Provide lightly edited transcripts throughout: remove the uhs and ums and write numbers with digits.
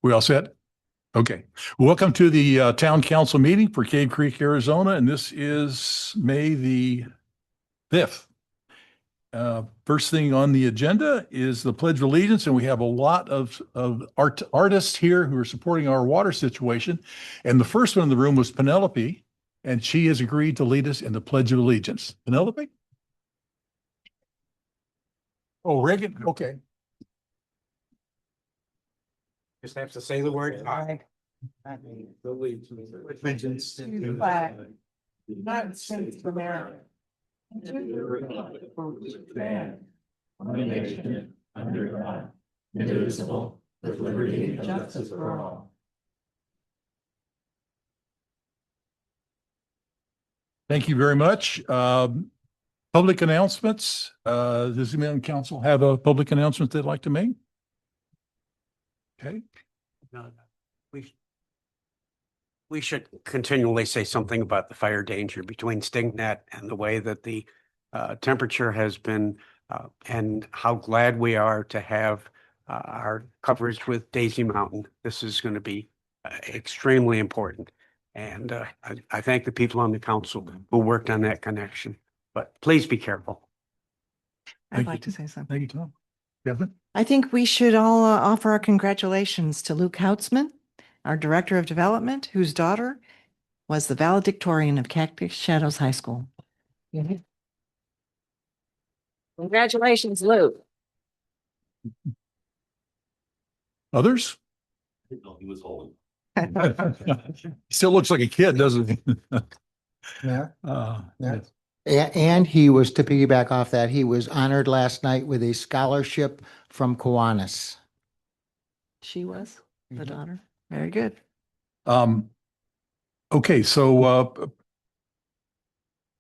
We all set? Okay. Welcome to the Town Council meeting for Cave Creek, Arizona, and this is May the 5th. First thing on the agenda is the Pledge of Allegiance, and we have a lot of artists here who are supporting our water situation. And the first one in the room was Penelope, and she has agreed to lead us in the Pledge of Allegiance. Penelope? Oh, Reagan? Okay. Just have to say the word aye. Allegiance to the flag, United States of America, and to the republic for which it stands, one nation, under God, indivisible, with liberty and justice for all. Thank you very much. Public announcements. Does the mayor and council have a public announcement they'd like to make? Okay. We should continually say something about the fire danger between StingNet and the way that the temperature has been and how glad we are to have our coverage with Daisy Mountain. This is going to be extremely important. And I thank the people on the council who worked on that connection, but please be careful. Thank I'd like you. to say something. Thank you, Tom. Kevin? I think we should all offer our congratulations to Luke Houtzman, our Director of Development, whose daughter was the valedictorian of Cactus Shadows High School. Congratulations, Luke. Others? He was old. He still looks like a kid, doesn't he? Yeah. Uh, Yeah. And he was, to piggyback off that, he was honored last night with a scholarship from Kiwanis. She was the Mhm. daughter. Very good. Okay, so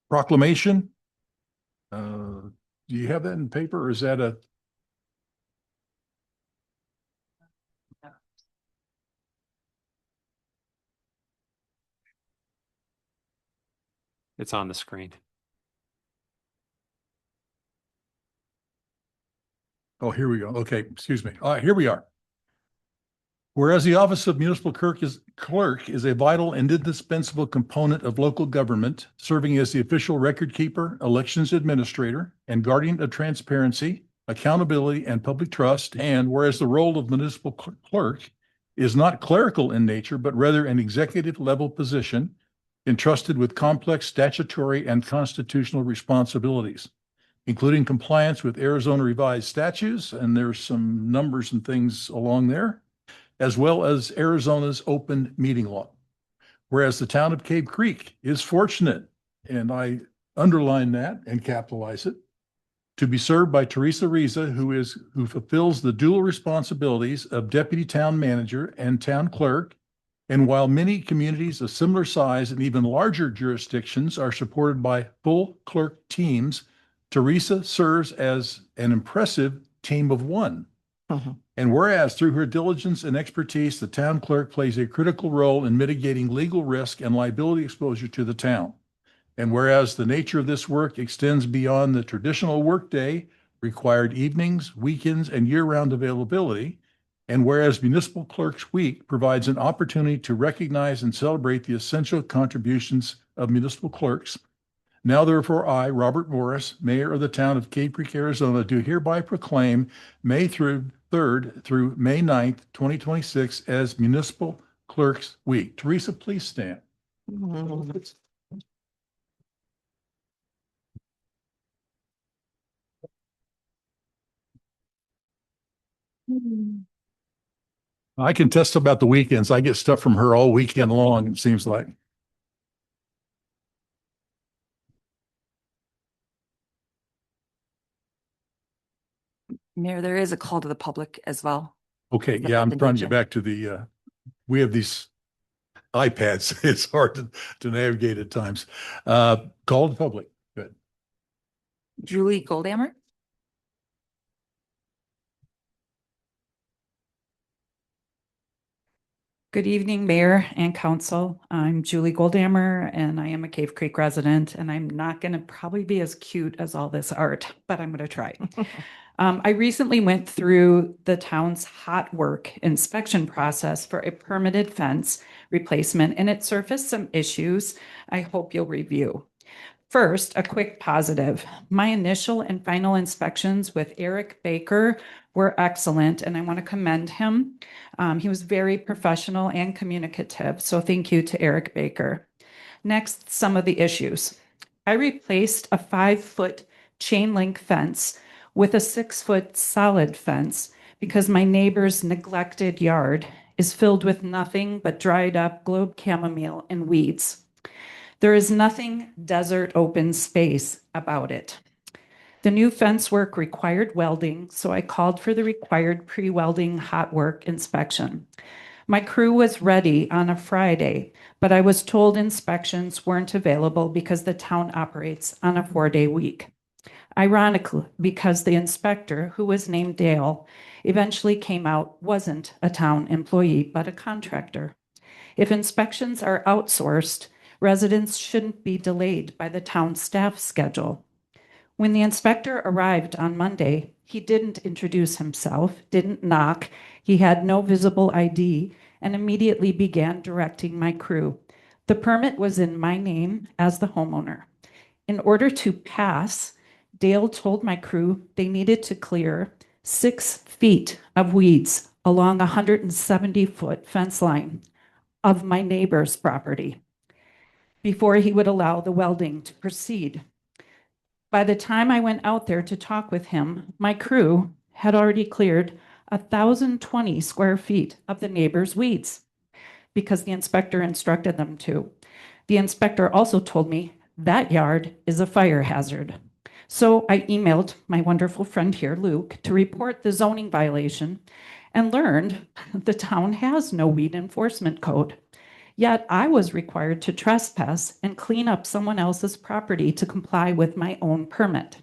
proclamation. Do you have that in paper, or is that a? It's on the screen. Oh, here we go. Okay, excuse me. All right, here we are. Whereas the office of municipal clerk is a vital and indispensable component of local government, serving as the official record keeper, elections administrator, and guardian of transparency, accountability, and public trust. And whereas the role of municipal clerk is not clerical in nature, but rather an executive level position entrusted with complex statutory and constitutional responsibilities, including compliance with Arizona revised statutes, and there's some numbers and things along there, as well as Arizona's open meeting law. Whereas the town of Cave Creek is fortunate, and I underline that and capitalize it, to be served by Teresa Riza, who fulfills the dual responsibilities of deputy town manager and town clerk. And while many communities of similar size and even larger jurisdictions are supported by full clerk teams, Teresa serves as an impressive team of one. And whereas through her diligence and expertise, the town clerk plays a critical role in mitigating legal risk and liability exposure to the town. And whereas the nature of this work extends beyond the traditional workday, required evenings, weekends, and year-round availability, and whereas Municipal Clerks Week provides an opportunity to recognize and celebrate the essential contributions of municipal clerks, now therefore I, Robert Morris, Mayor of the town of Cave Creek, Arizona, do hereby proclaim May 3rd through May 9th, 2026 as Municipal Clerks Week. Teresa, please stand. I can test about the weekends. I get stuff from her all weekend long, it seems like. Mayor, there is a call to the public as well. Okay, Is that yeah, I'm the trying to get agenda? back to the, we have these iPads. It's hard to navigate at times. Call to public. Good. Julie Goldhammer. Good evening, Mayor and Council. I'm Julie Goldhammer, and I am a Cave Creek resident, and I'm not going to probably be as cute as all this art, but I'm going to try. I recently went through the town's hot work inspection process for a permitted fence replacement, and it surfaced some issues I hope you'll review. First, a quick positive. My initial and final inspections with Eric Baker were excellent, and I want to commend him. He was very professional and communicative, so thank you to Eric Baker. Next, some of the issues. I replaced a 5-foot chain link fence with a 6-foot solid fence because my neighbor's neglected yard is filled with nothing but dried up globe chamomile and weeds. There is nothing desert open space about it. The new fence work required welding, so I called for the required pre-welding hot work inspection. My crew was ready on a Friday, but I was told inspections weren't available because the town operates on a 4-day week. Ironically, because the inspector, who was named Dale, eventually came out wasn't a town employee, but a contractor. If inspections are outsourced, residents shouldn't be delayed by the town staff schedule. When the inspector arrived on Monday, he didn't introduce himself, didn't knock, he had no visible ID, and immediately began directing my crew. The permit was in my name as the homeowner. In order to pass, Dale told my crew they needed to clear 6 feet of weeds along a 170-foot fence line of my neighbor's property before he would allow the welding to proceed. By the time I went out there to talk with him, my crew had already cleared 1,020 square feet of the neighbor's weeds because the inspector instructed them to. The inspector also told me that yard is a fire hazard. So I emailed my wonderful friend here, Luke, to report the zoning violation and learned the town has no weed enforcement code. Yet I was required to trespass and clean up someone else's property to comply with my own permit.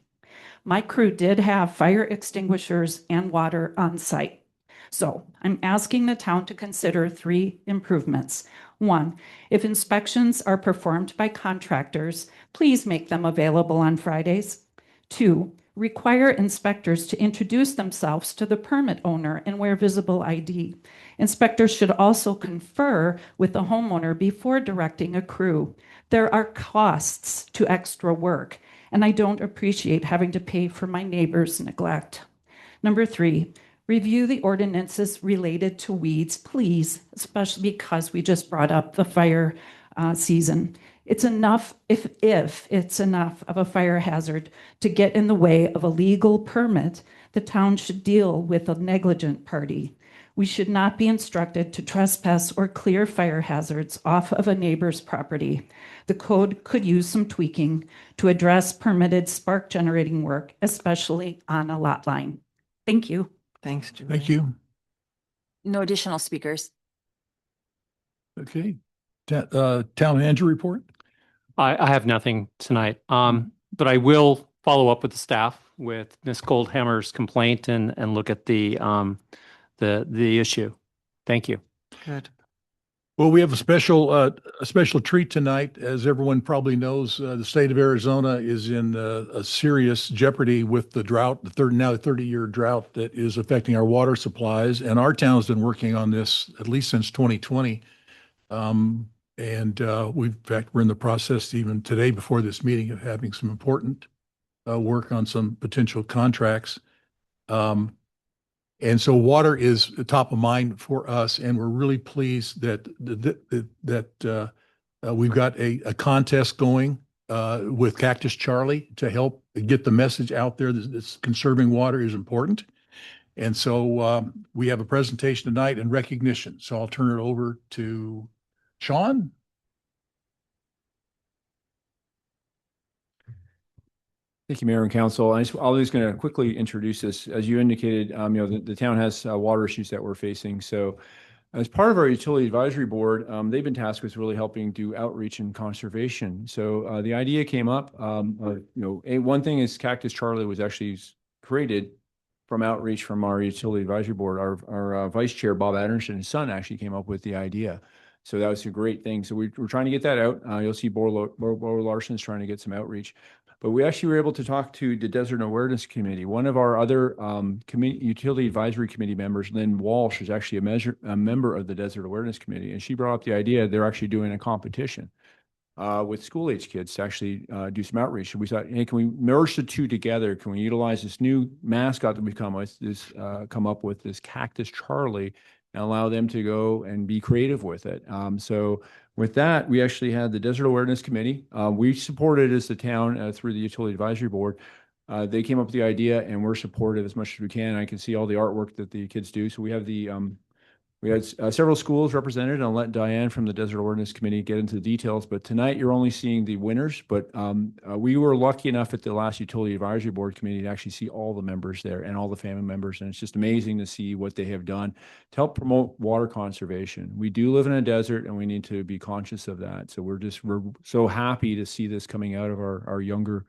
My crew did have fire extinguishers and water on site. So I'm asking the town to consider 3 improvements. 1, if inspections are performed by contractors, please make them available on Fridays. 2, require inspectors to introduce themselves to the permit owner and wear visible ID. Inspectors should also confer with the homeowner before directing a crew. There are costs to extra work, and I don't appreciate having to pay for my neighbor's neglect. Number 3, review the ordinances related to weeds, please, especially because we just brought up the fire season. It's enough, if it's enough of a fire hazard to get in the way of a legal permit, the town should deal with a negligent party. We should not be instructed to trespass or clear fire hazards off of a neighbor's property. The code could use some tweaking to address permitted spark generating work, especially on a lot line. Thank you. Thanks, Julie. Thank you. No additional speakers. Okay. Town manager report? I have nothing tonight, but I will follow up with the staff with Ms. Goldhammer's complaint and look at the issue. Thank you. Good. Well, we have a special treat tonight. As everyone probably knows, the state of Arizona is in a serious jeopardy with the drought, now 30-year drought that is affecting our water supplies. And our town's been working on this at least since 2020. In fact, we're in the process even today before this meeting of having some important work on some potential contracts. And so water is top of mind for us, and we're really pleased that we've got a contest going with Cactus Charlie to help get the message out there that conserving water is important. And so we have a presentation tonight in recognition. So I'll turn it over to Sean. Thank you, Mayor and Council. I was just going to quickly introduce this. As you indicated, the town has water issues that we're facing. So as part of our Utility Advisory Board, they've been tasked with really helping do outreach and conservation. So the idea came up, one thing is Cactus Charlie was actually created from outreach from our Utility Advisory Board. Our Vice Chair, Bob Anderson, his son actually came up with the idea. So that was a great thing. So we're trying to get that out. You'll see Bo Larson's trying to get some outreach. But we actually were able to talk to the Desert Awareness Committee. One of our other Utility Advisory Committee members, Lynn Walsh, is actually a member of the Desert Awareness Committee. And she brought up the idea they're actually doing a competition with school-age kids to actually do some outreach. And we thought, hey, can we merge the two together? Can we utilize this new mascot that we've come up with, this Cactus Charlie, and allow them to go and be creative with it? So with that, we actually had the Desert Awareness Committee. We supported as the town through the Utility Advisory Board. They came up with the idea, and we're supportive as much as we can. I can see all the artwork that the kids do. So we have we had several schools represented, and I'll let Diane from the Desert Awareness Committee get into the details. But tonight, you're only seeing the winners. But we were lucky enough at the last Utility Advisory Board Committee to actually see all the members there and all the family members. And it's just amazing to see what they have done to help promote water conservation. We do live in a desert, and we need to be conscious of that. So we're so happy to see this coming out of our younger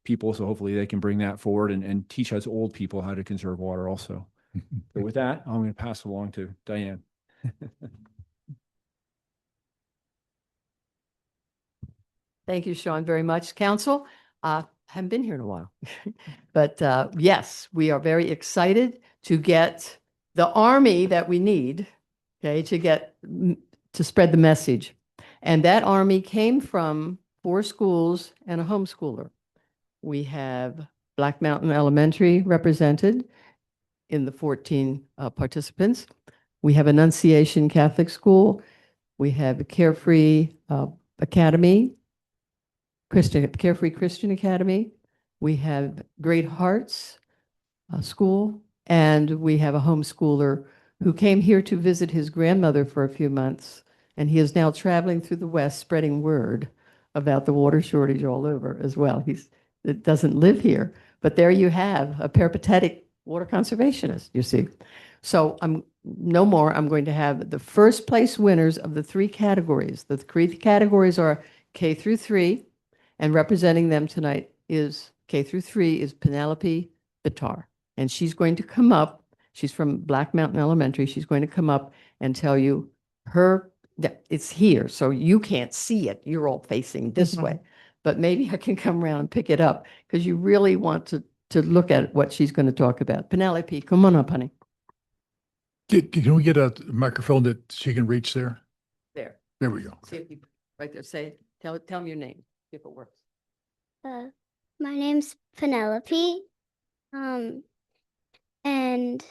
people. So hopefully they can bring that forward and teach us old people how to conserve water also. So with that, I'm going to pass it along to Diane. Thank you, Sean, very much. Council, haven't been here in a while. But yes, we are very excited to get the army that we need, okay, to spread the message. And that army came from 4 schools and a homeschooler. We have Black Mountain Elementary represented in the 14 participants. We have Annunciation Catholic School. We have Carefree Academy, Carefree Christian Academy. We have Great Hearts School, and we have a homeschooler who came here to visit his grandmother for a few months, and he is now traveling through the West spreading word about the water shortage all over as well. It doesn't live here, but there you have a peripatetic water conservationist, you see. So I'm going to have the first place winners of the 3 categories. The 3 categories are K through 3, and representing them tonight is K through 3 is Penelope Bitar. And she's going to come up, she's from Black Mountain Elementary, she's going to come up and tell you it's here, so you can't see it. You're all facing this way. But maybe I can come around and pick it up because you really want to look at what she's going to talk about. Penelope, come on up, honey. Can we get a microphone that she can reach there? There. There we go. See if you, right there, tell them your name, see if it works. My name's Penelope. And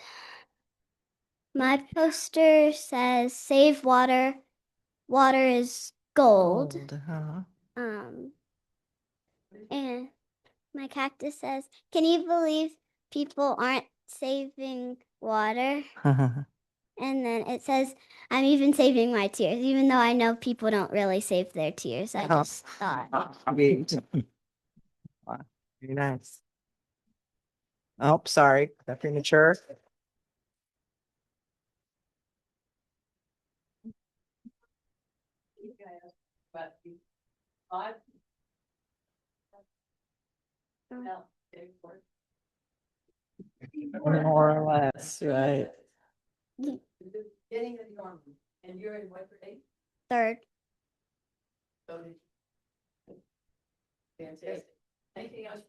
my poster says save water. Water is gold. And my cactus says, can you believe people aren't saving water? And then it says, I'm even saving my tears, even though I know people don't really save their tears. I just thought. Very nice. Oh, sorry, that premature. More or less, right. Getting the army, and you're in what grade? 3rd. Fantastic. Anything else?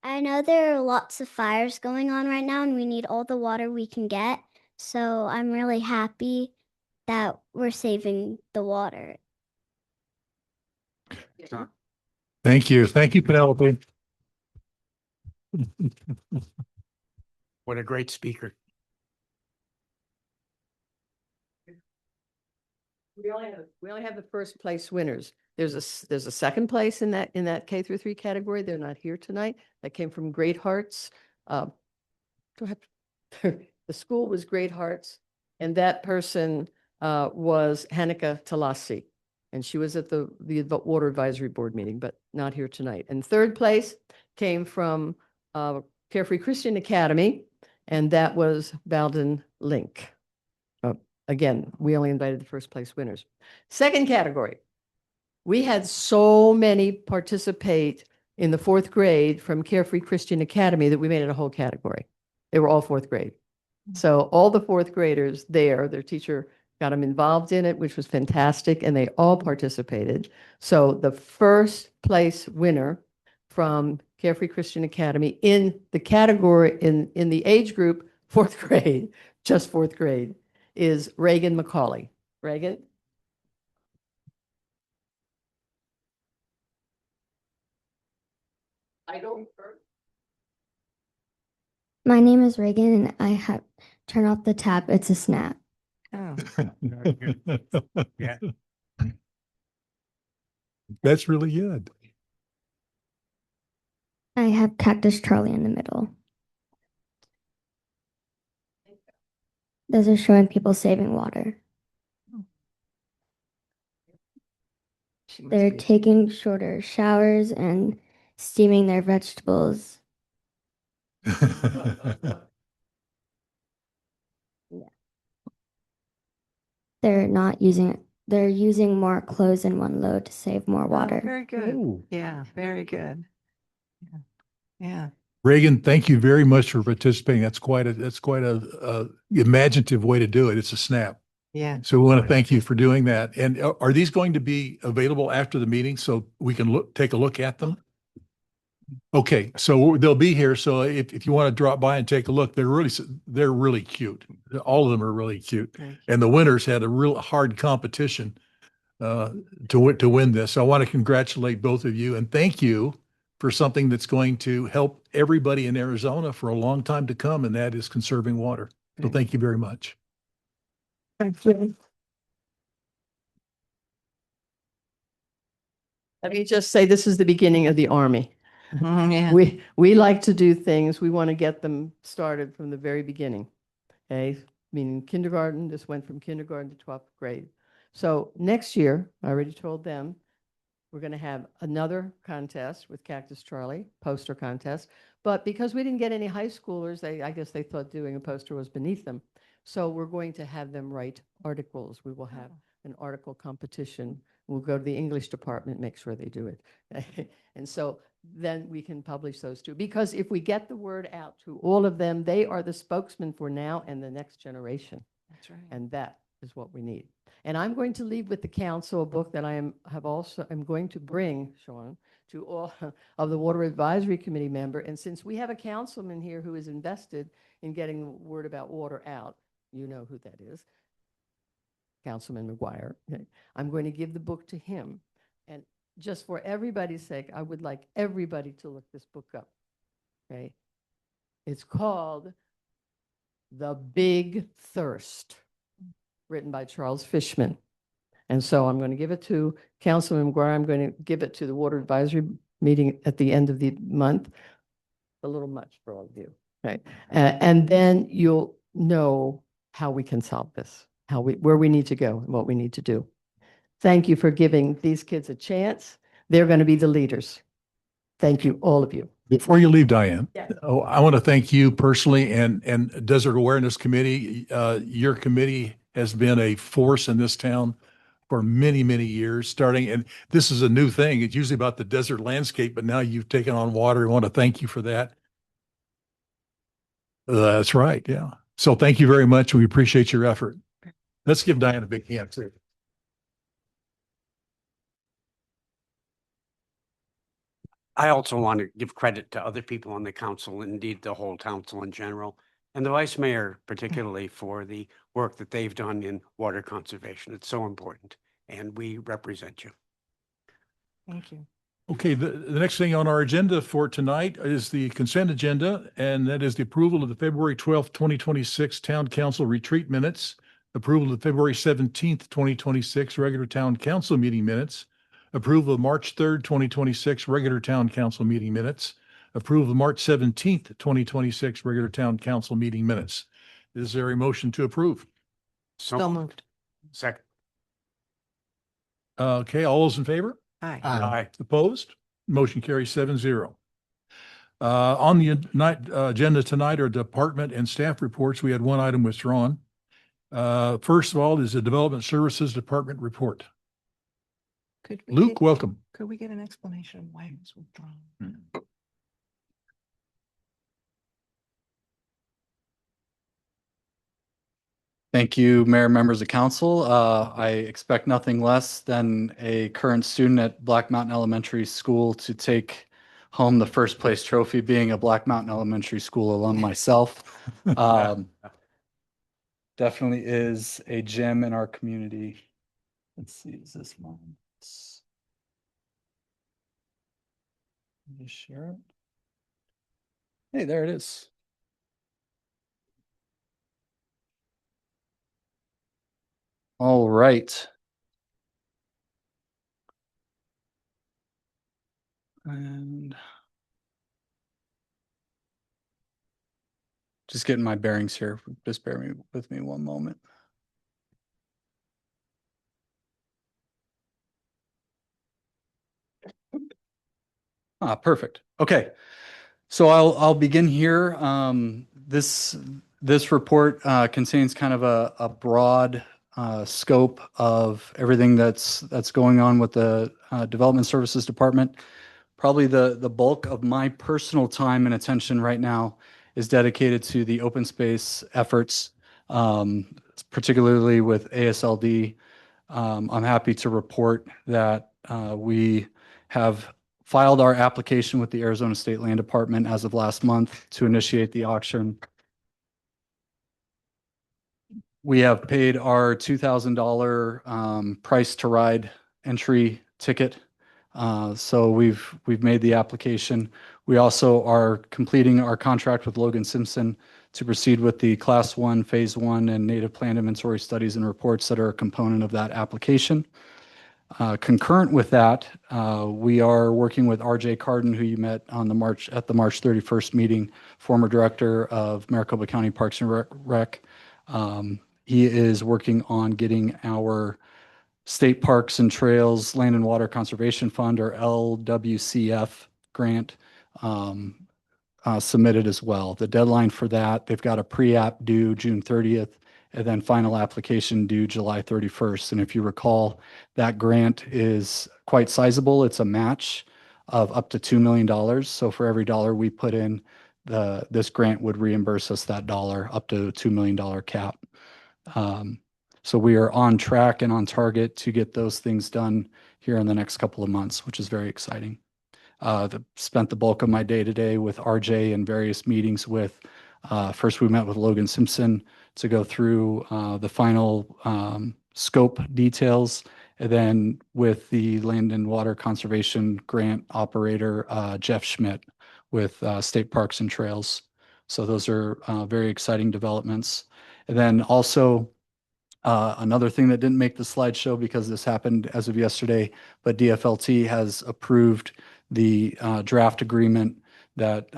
I know there are lots of fires going on right now and we need all the water we can get. So I'm really happy that we're saving the water. Thank you. Thank you, Penelope. What a great speaker. We only have the first place winners. There's a second place in that K through 3 category. They're not here tonight. That came from Great Hearts. The school was Great Hearts, and that person was Hanukkah Talasi, and she was at the Water Advisory Board meeting, but not here tonight. And third place came from Carefree Christian Academy, and that was Bowden Link. Again, we only invited the first place winners. Second category, we had so many participate in the 4th grade from Carefree Christian Academy that we made it a whole category. They were all 4th grade. So all the 4th graders there, their teacher got them involved in it, which was fantastic, and they all participated. So the first place winner from Carefree Christian Academy in the category, in the age group, fourth grade, just fourth grade, is Reagan McCauley. Reagan? I don't. My name is Reagan, and I have turn off the tap. It's a snap. Oh, Yeah. That's really good. I have Cactus Charlie in the middle. Those are showing people saving water. she must They're be- taking shorter showers and steaming their vegetables. They're not using it. They're using more clothes in one load to save more Oh, water. very good. Oh. Yeah, very good. Yeah. Yeah. Reagan, thank you very much for participating. That's quite a imaginative way to do it. It's a snap. Yeah. So we want to thank you for doing that. And are these going to be available after the meeting so we can take a look at them? Okay, so they'll be here. So if you want to drop by and take a look, they're really cute. All of them are really cute. Thank you. And the winners had a real hard competition to win this. So I want to congratulate both of you and thank you for something that's going to help everybody in Arizona for a long time to come, and that is conserving water. So thank you very much. Thank you. Let me just say, this is the beginning of the Army. Yeah. We like to do things, we want to get them started from the very beginning. Okay, meaning kindergarten, this went from kindergarten to 12th grade. So next year, I already told them, we're going to have another contest with Cactus Charlie, poster contest. But because we didn't get any high schoolers, I guess they thought doing a poster was beneath them. So we're going to have them write articles. We will have an article competition. We'll go to the English department, make sure they do it. And so then we can publish those two. Because if we get the word out to all of them, they are the spokesman for now and the next generation. That's right. And that is what we need. And I'm going to leave with the council a book that I'm going to bring, Sean, to all of the Water Advisory Committee member. And since we have a councilman here who is invested in getting the word about water out, you know who that is, Councilman McGuire. Okay. I'm going to give the book to him. And just for everybody's sake, I would like everybody to look this book up. Okay. It's called The Big Thirst, written by Charles Fishman. And so I'm going to give it to Councilman McGuire. I'm going to give it to the Water Advisory meeting at the end of the month. A little much for all of you, right? And then you'll know how we can solve this, where we need to go and what we need to do. Thank you for giving these kids a chance. They're going to be the leaders. Thank you, all of you. Before you leave, Diane, Yes. I want to thank you personally and Desert Awareness Committee. Your committee has been a force in this town for many, many years starting. And this is a new thing. It's usually about the desert landscape, but now you've taken on water. I want to thank you for that. That's right. Yeah. So thank you very much. We appreciate your effort. Let's give Diane a big hand too. I also want to give credit to other people on the council, indeed the whole council in general, and the vice mayor particularly for the work that they've done in water conservation. It's so important, and we represent you. Thank you. Okay, the next thing on our agenda for tonight is the consent agenda, and that is the approval of the February 12th, 2026 Town Council Retreat Minutes, approval of the February 17th, 2026 regular Town Council meeting minutes, approval of March 3rd, 2026 regular Town Council meeting minutes, approval of March 17th, 2026 regular Town Council meeting minutes. Is there a motion to approve? So moved. Second. Okay, all those in favor? Aye. Aye. Opposed? Motion carries 7-0. On the agenda tonight are department and staff reports. We had one item withdrawn. First of all is the Development Services Department report. Could we Luke, get- welcome. Could we get an explanation of why it was withdrawn? Thank you, Mayor, members of council. I expect nothing less than a current student at Black Mountain Elementary School to take home the first place trophy, being a Black Mountain Elementary School alum myself. Definitely is a gem in our community. Let's see, is this one? Let me share it. Hey, there it is. All right. And just getting my bearings here. Just bear with me one moment. Perfect. Okay. So I'll begin here. This report contains kind of a broad scope of everything that's going on with the Development Services Department. Probably the bulk of my personal time and attention right now is dedicated to the open space efforts, particularly with ASLD. I'm happy to report that we have filed our application with the Arizona State Land Department as of last month to initiate the auction. We have paid our $2,000 price to ride entry ticket. So we've made the application. We also are completing our contract with Logan Simpson to proceed with the Class 1, Phase 1, and native plant inventory studies and reports that are a component of that application. Concurrent with that, we are working with RJ Carden, who you met on the March 31st meeting, former director of Maricopa County Parks and Rec. He is working on getting our State Parks and Trails Land and Water Conservation Fund, or LWCF grant, submitted as well. The deadline for that, they've got a pre-app due June 30th, and then final application due July 31st. And if you recall, that grant is quite sizable. It's a match of up to $2 million. So for every dollar we put in, this grant would reimburse us that dollar up to a $2 million cap. So we are on track and on target to get those things done here in the next couple of months, which is very exciting. Spent the bulk of my day today with RJ and various meetings with, first we met with Logan Simpson to go through the final scope details, and then with the Land and Water Conservation Grant operator, Jeff Schmidt with State Parks and Trails. So those are very exciting developments. And then also another thing that didn't make the slideshow because this happened as of yesterday, but DFLT has approved the draft agreement that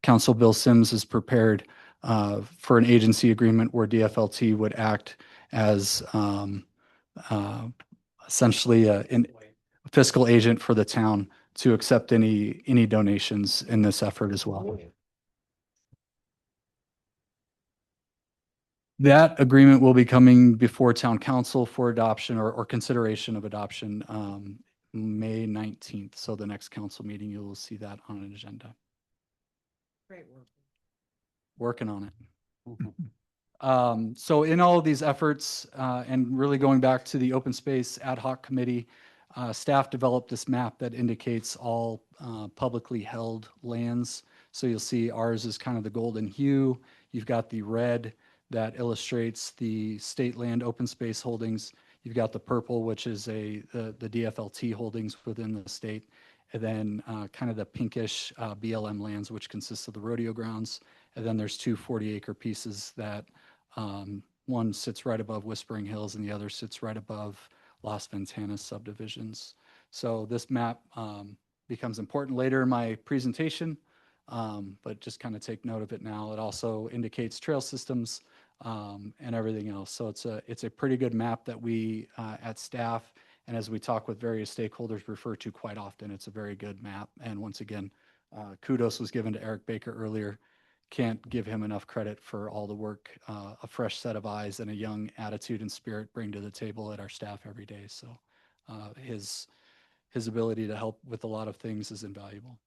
Council Bill Sims has prepared for an agency agreement where DFLT would act as essentially a fiscal agent for the town to accept any donations in this effort as well. That agreement will be coming before town council for adoption or consideration of adoption May 19th. So the next council meeting, you will see that on an agenda. Great work. Working on it. So in all of these efforts, and really going back to the open space ad hoc committee, staff developed this map that indicates all publicly held lands. So you'll see ours is kind of the golden hue. You've got the red that illustrates the state land open space holdings. You've got the purple, which is the DFLT holdings within the state. And then kind of the pinkish BLM lands, which consists of the rodeo grounds. And then there's two 40-acre pieces that one sits right above Whispering Hills and the other sits right above Las Ventanas subdivisions. So this map becomes important later in my presentation, but just kind of take note of it now. It also indicates trail systems and everything else. So it's a pretty good map that we at staff and as we talk with various stakeholders refer to quite often. It's a very good map. And once again, kudos was given to Eric Baker earlier. Can't give him enough credit for all the work a fresh set of eyes and a young attitude and spirit bring to the table at our staff every day. So his ability to help with a lot of things is invaluable.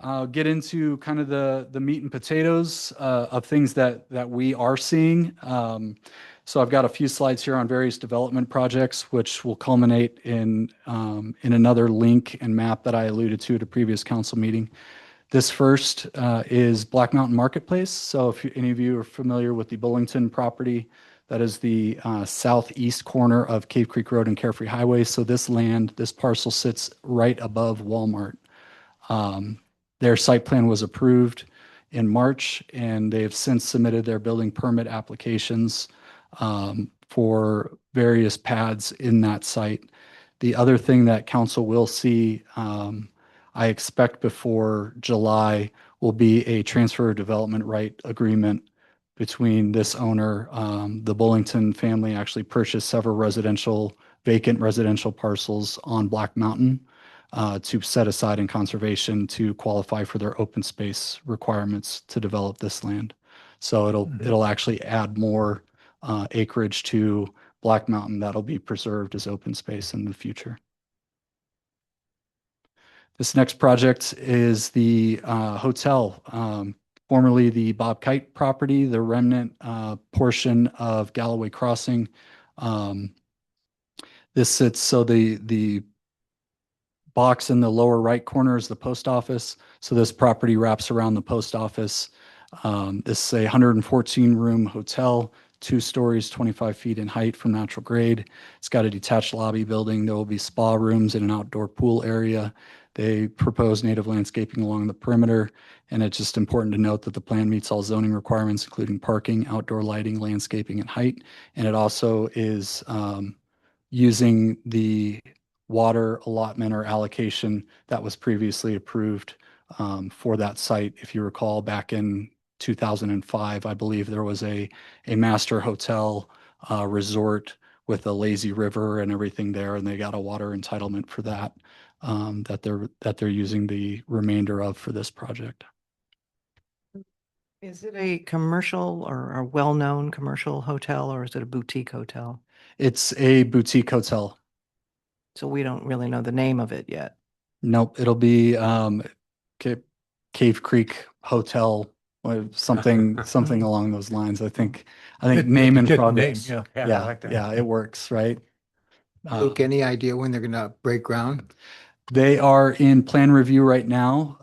I'll get into kind of the meat and potatoes of things that we are seeing. So I've got a few slides here on various development projects, which will culminate in another link and map that I alluded to at a previous council meeting. This first is Black Mountain Marketplace. So if any of you are familiar with the Bullington property, that is the southeast corner of Cave Creek Road and Carefree Highway. So this land, this parcel sits right above Walmart. Their site plan was approved in March, and they have since submitted their building permit applications for various pads in that site. The other thing that council will see, I expect before July, will be a transfer of development right agreement between this owner. The Bullington family actually purchased several vacant residential parcels on Black Mountain to set aside in conservation to qualify for their open space requirements to develop this land. So it'll actually add more acreage to Black Mountain that'll be preserved as open space in the future. This next project is the hotel, formerly the Bob Kite property, the remnant portion of Galloway Crossing. This sits, so the box in the lower right corner is the post office. So this property wraps around the post office. This is a 114-room hotel, 2 stories, 25 feet in height from natural grade. It's got a detached lobby building. There will be spa rooms and an outdoor pool area. They propose native landscaping along the perimeter, and it's just important to note that the plan meets all zoning requirements, including parking, outdoor lighting, landscaping, and height. And it also is using the water allotment or allocation that was previously approved for that site. If you recall, back in 2005, I believe there was a master hotel resort with a lazy river and everything there, and they got a water entitlement for that that they're using the remainder of for this project. Is it a commercial or a well-known commercial hotel, or is it a boutique hotel? It's a boutique hotel. So we don't really know the name of it yet. Nope, it'll be Cave Creek Hotel or something along those lines. I think name and Get the progress. name, Yeah, I like that. Yeah, it works, right? Luke, any idea when they're gonna break ground? They are in plan review right now.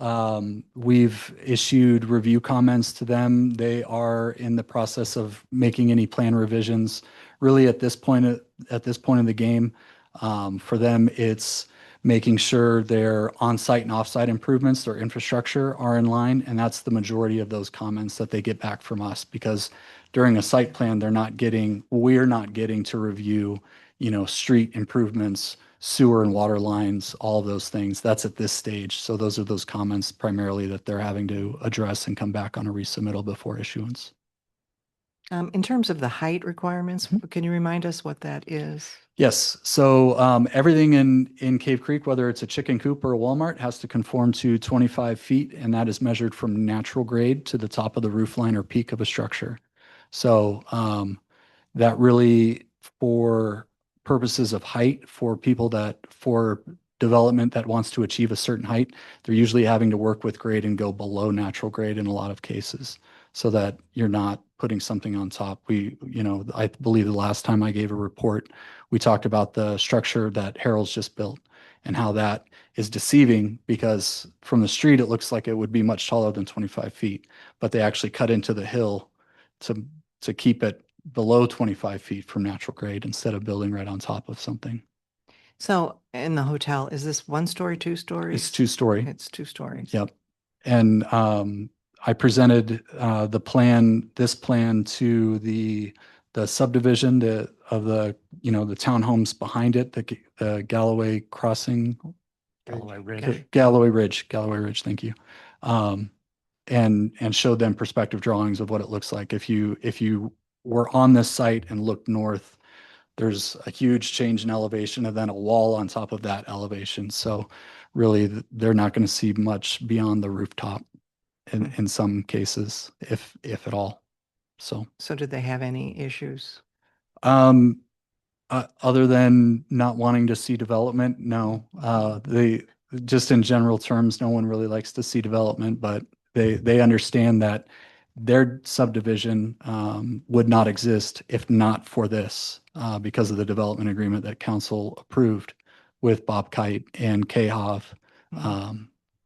We've issued review comments to them. They are in the process of making any plan revisions. Really, at this point in the game, for them, it's making sure their on-site and off-site improvements, their infrastructure are in line, and that's the majority of those comments that they get back from us. Because during a site plan, we're not getting to review, street improvements, sewer and water lines, all those things. That's at this stage. So those are those comments primarily that they're having to address and come back on a resubmittal before issuance. In terms of the height requirements, can you remind us what that is? Yes. So everything in Cave Creek, whether it's a chicken coop or a Walmart, has to conform to 25 feet, and that is measured from natural grade to the top of the roof line or peak of a structure. So that really, for purposes of height, for development that wants to achieve a certain height, they're usually having to work with grade and go below natural grade in a lot of cases, so that you're not putting something on top. I believe the last time I gave a report, we talked about the structure that Harold's just built and how that is deceiving, because from the street, it looks like it would be much taller than 25 feet, but they actually cut into the hill to keep it below 25 feet from natural grade instead of building right on top of something. So in the hotel, is this 1 story, 2 stories? It's 2-story. It's 2 stories. Yep. And I presented this plan to the subdivision of the townhomes behind it, the Galloway Crossing. Galloway Ridge. Galloway Ridge, thank you. And showed them perspective drawings of what it looks like. If you were on this site and looked north, there's a huge change in elevation and then a wall on top of that elevation. So really, they're not going to see much beyond the rooftop in some cases, if at all. So did they have any issues? other than not wanting to see development, no. just in general terms, no one really likes to see development, but they understand that their subdivision would not exist if not for this, because of the development agreement that council approved with Bob Kite and KHOV.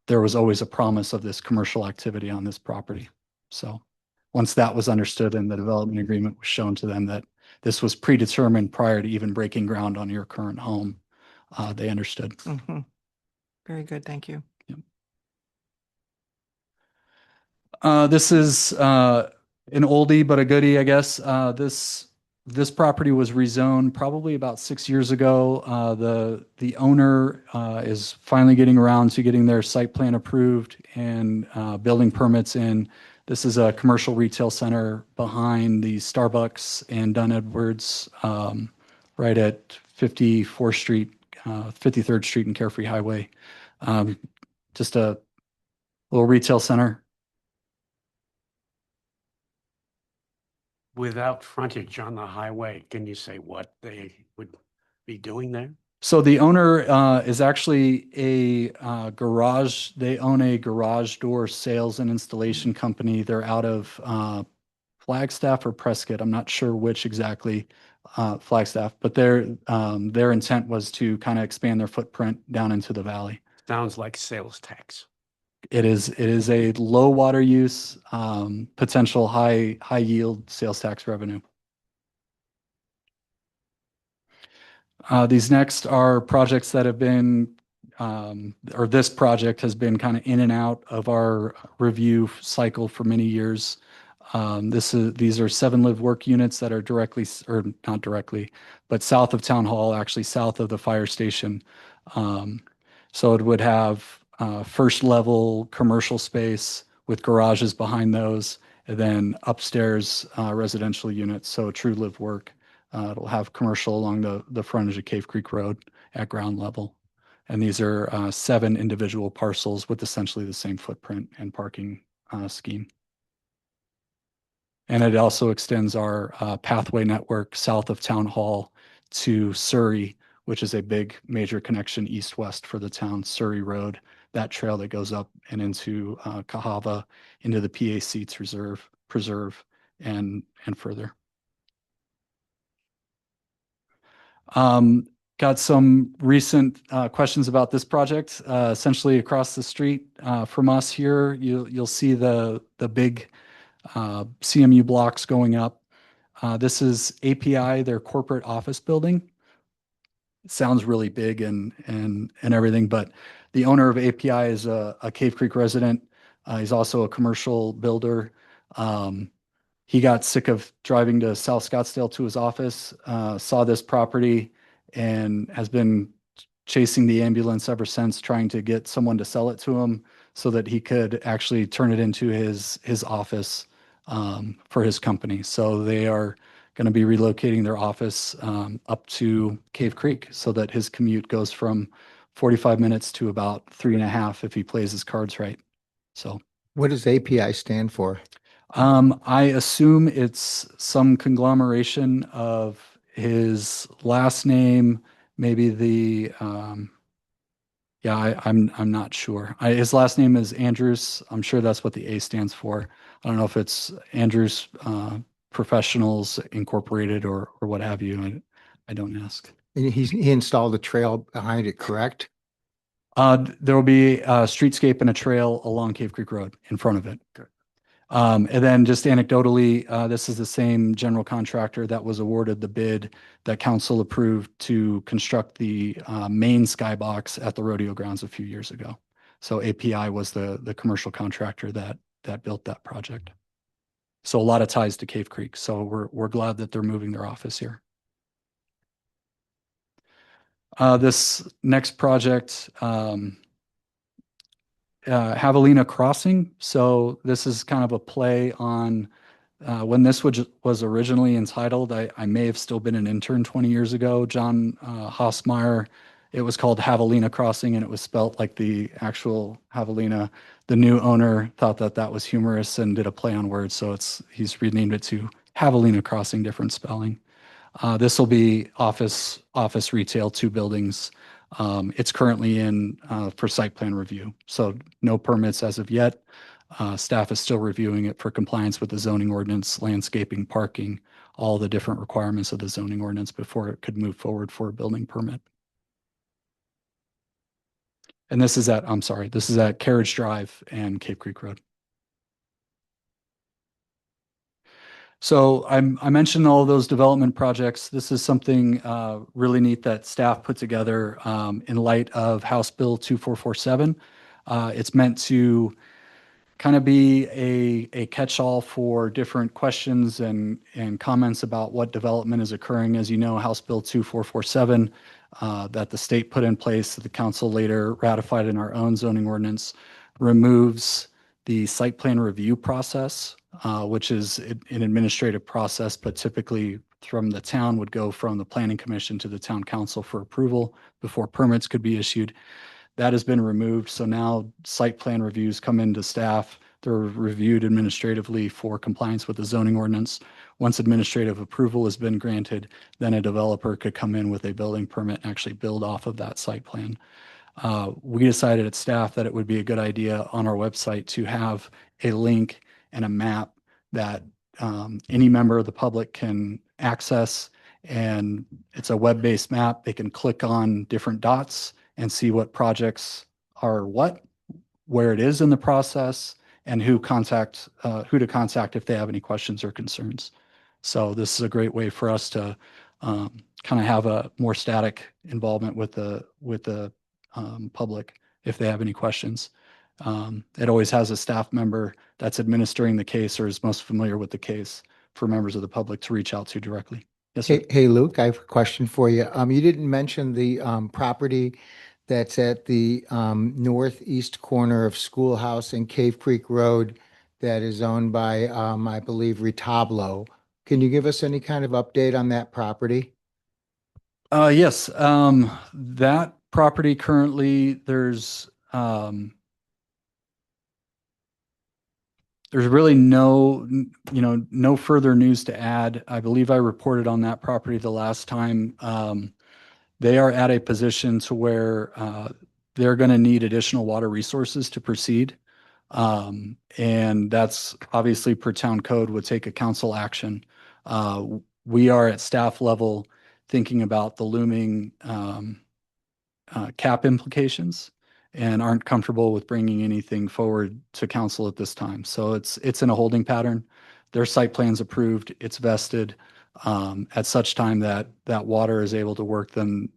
There was always a promise of this commercial activity on this property. So once that was understood and the development agreement was shown to them that this was predetermined prior to even breaking ground on your current home, they understood. Mhm. Very good. Thank you. This is an oldie but a goodie, I guess. This property was rezoned probably about 6 years ago. The owner is finally getting around to getting their site plan approved and building permits in. This is a commercial retail center behind the Starbucks and Dunn Edwards, right at 54th Street, 53rd Street and Carefree Highway. Just a little retail center. Without frontage on the highway, can you say what they would be doing there? So the owner is actually a garage. They own a garage door sales and installation company. They're out of Flagstaff or Prescott. I'm not sure which exactly, Flagstaff, but their intent was to kind of expand their footprint down into the valley. Sounds like sales tax. It is a low water use, potential high yield sales tax revenue. These next are projects that have been, or this project has been kind of in and out of our review cycle for many years. These are 7 live work units that are directly, or not directly, but south of Town Hall, actually south of the fire station. So it would have first level commercial space with garages behind those, and then upstairs residential units. So true live work. It'll have commercial along the frontage of Cave Creek Road at ground level. And these are 7 individual parcels with essentially the same footprint and parking scheme. And it also extends our pathway network south of Town Hall to Surrey, which is a big major connection east-west for the town, Surrey Road, that trail that goes up and into Cahava, into the PA Seats Preserve, and further. Got some recent questions about this project. Essentially across the street from us here, you'll see the big CMU blocks going up. This is API, their corporate office building. It sounds really big and everything, but the owner of API is a Cave Creek resident. He's also a commercial builder. He got sick of driving to South Scottsdale to his office, saw this property, and has been chasing the ambulance ever since, trying to get someone to sell it to him so that he could actually turn it into his office for his company. So they are going to be relocating their office up to Cave Creek so that his commute goes from 45 minutes to about 3.5 if he plays his cards right. So What does API stand for? I assume it's some conglomeration of his last name, maybe I'm not sure. His last name is Andrews. I'm sure that's what the A stands for. I don't know if it's Andrews Professionals Incorporated or what have you. I don't ask. And he installed a trail behind it, correct? There will be a streetscape and a trail along Cave Creek Road in front of it. Good. And then just anecdotally, this is the same general contractor that was awarded the bid that council approved to construct the main skybox at the rodeo grounds a few years ago. So API was the commercial contractor that built that project. So a lot of ties to Cave Creek. So we're glad that they're moving their office here. This next project, Javelina Crossing. So this is kind of a play on when this was originally entitled. I may have still been an intern 20 years ago. John Hausmeyer, it was called Javelina Crossing, and it was spelt like the actual Javelina. The new owner thought that was humorous and did a play on words, so he's renamed it to Javelina Crossing, different spelling. This will be office retail, 2 buildings. It's currently in for site plan review. So no permits as of yet. Staff is still reviewing it for compliance with the zoning ordinance, landscaping, parking, all the different requirements of the zoning ordinance before it could move forward for a building permit. And this is at Carriage Drive and Cape Creek Road. So I mentioned all of those development projects. This is something really neat that staff put together in light of House Bill 2447. It's meant to kind of be a catch-all for different questions and comments about what development is occurring. As you know, House Bill 2447 that the state put in place, that the council later ratified in our own zoning ordinance, removes the site plan review process, which is an administrative process, but typically from the town would go from the planning commission to the town council for approval before permits could be issued. That has been removed. So now site plan reviews come into staff. They're reviewed administratively for compliance with the zoning ordinance. Once administrative approval has been granted, then a developer could come in with a building permit and actually build off of that site plan. We decided at staff that it would be a good idea on our website to have a link and a map that any member of the public can access. And it's a web-based map. They can click on different dots and see what projects are where it is in the process, and who to contact if they have any questions or concerns. So this is a great way for us to kind of have a more static involvement with the public if they have any questions. It always has a staff member that's administering the case or is most familiar with the case for members of the public to reach out to directly. Yes, sir. Hey, Luke, I have a question for you. You didn't mention the property that's at the northeast corner of Schoolhouse and Cave Creek Road that is owned by, I believe, Retablo. Can you give us any kind of update on that property? Yes, that property currently there's really no further news to add. I believe I reported on that property the last time. They are at a position to where they're going to need additional water resources to proceed. And that's obviously per town code would take a council action. We are at staff level thinking about the looming cap implications and aren't comfortable with bringing anything forward to council at this time. So it's in a holding pattern. Their site plan's approved, it's vested. At such time that water is able to work, then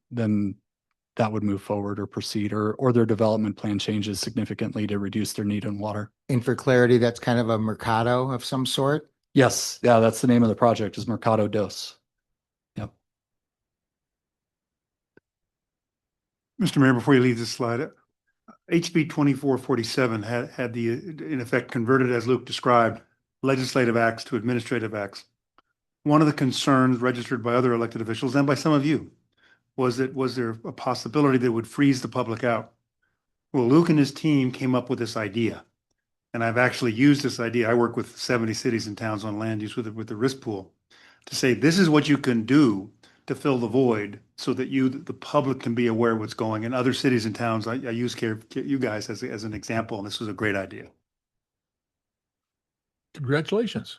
that would move forward or proceed, or their development plan changes significantly to reduce their need on water. And for clarity, that's kind of a mercado of some sort? Yes, yeah, that's the name of the project, is Mercado Dos. Yep. Mr. Mayor, before you leave this slide, HB 2447 had the, in effect, converted, as Luke described, legislative acts to administrative acts. One of the concerns registered by other elected officials and by some of you was there a possibility that it would freeze the public out? Well, Luke and his team came up with this idea, and I've actually used this idea. I work with 70 cities and towns on land use with the risk pool to say this is what you can do to fill the void so that the public can be aware of what's going in other cities and towns. I use you guys as an example, and this was a great idea. Congratulations.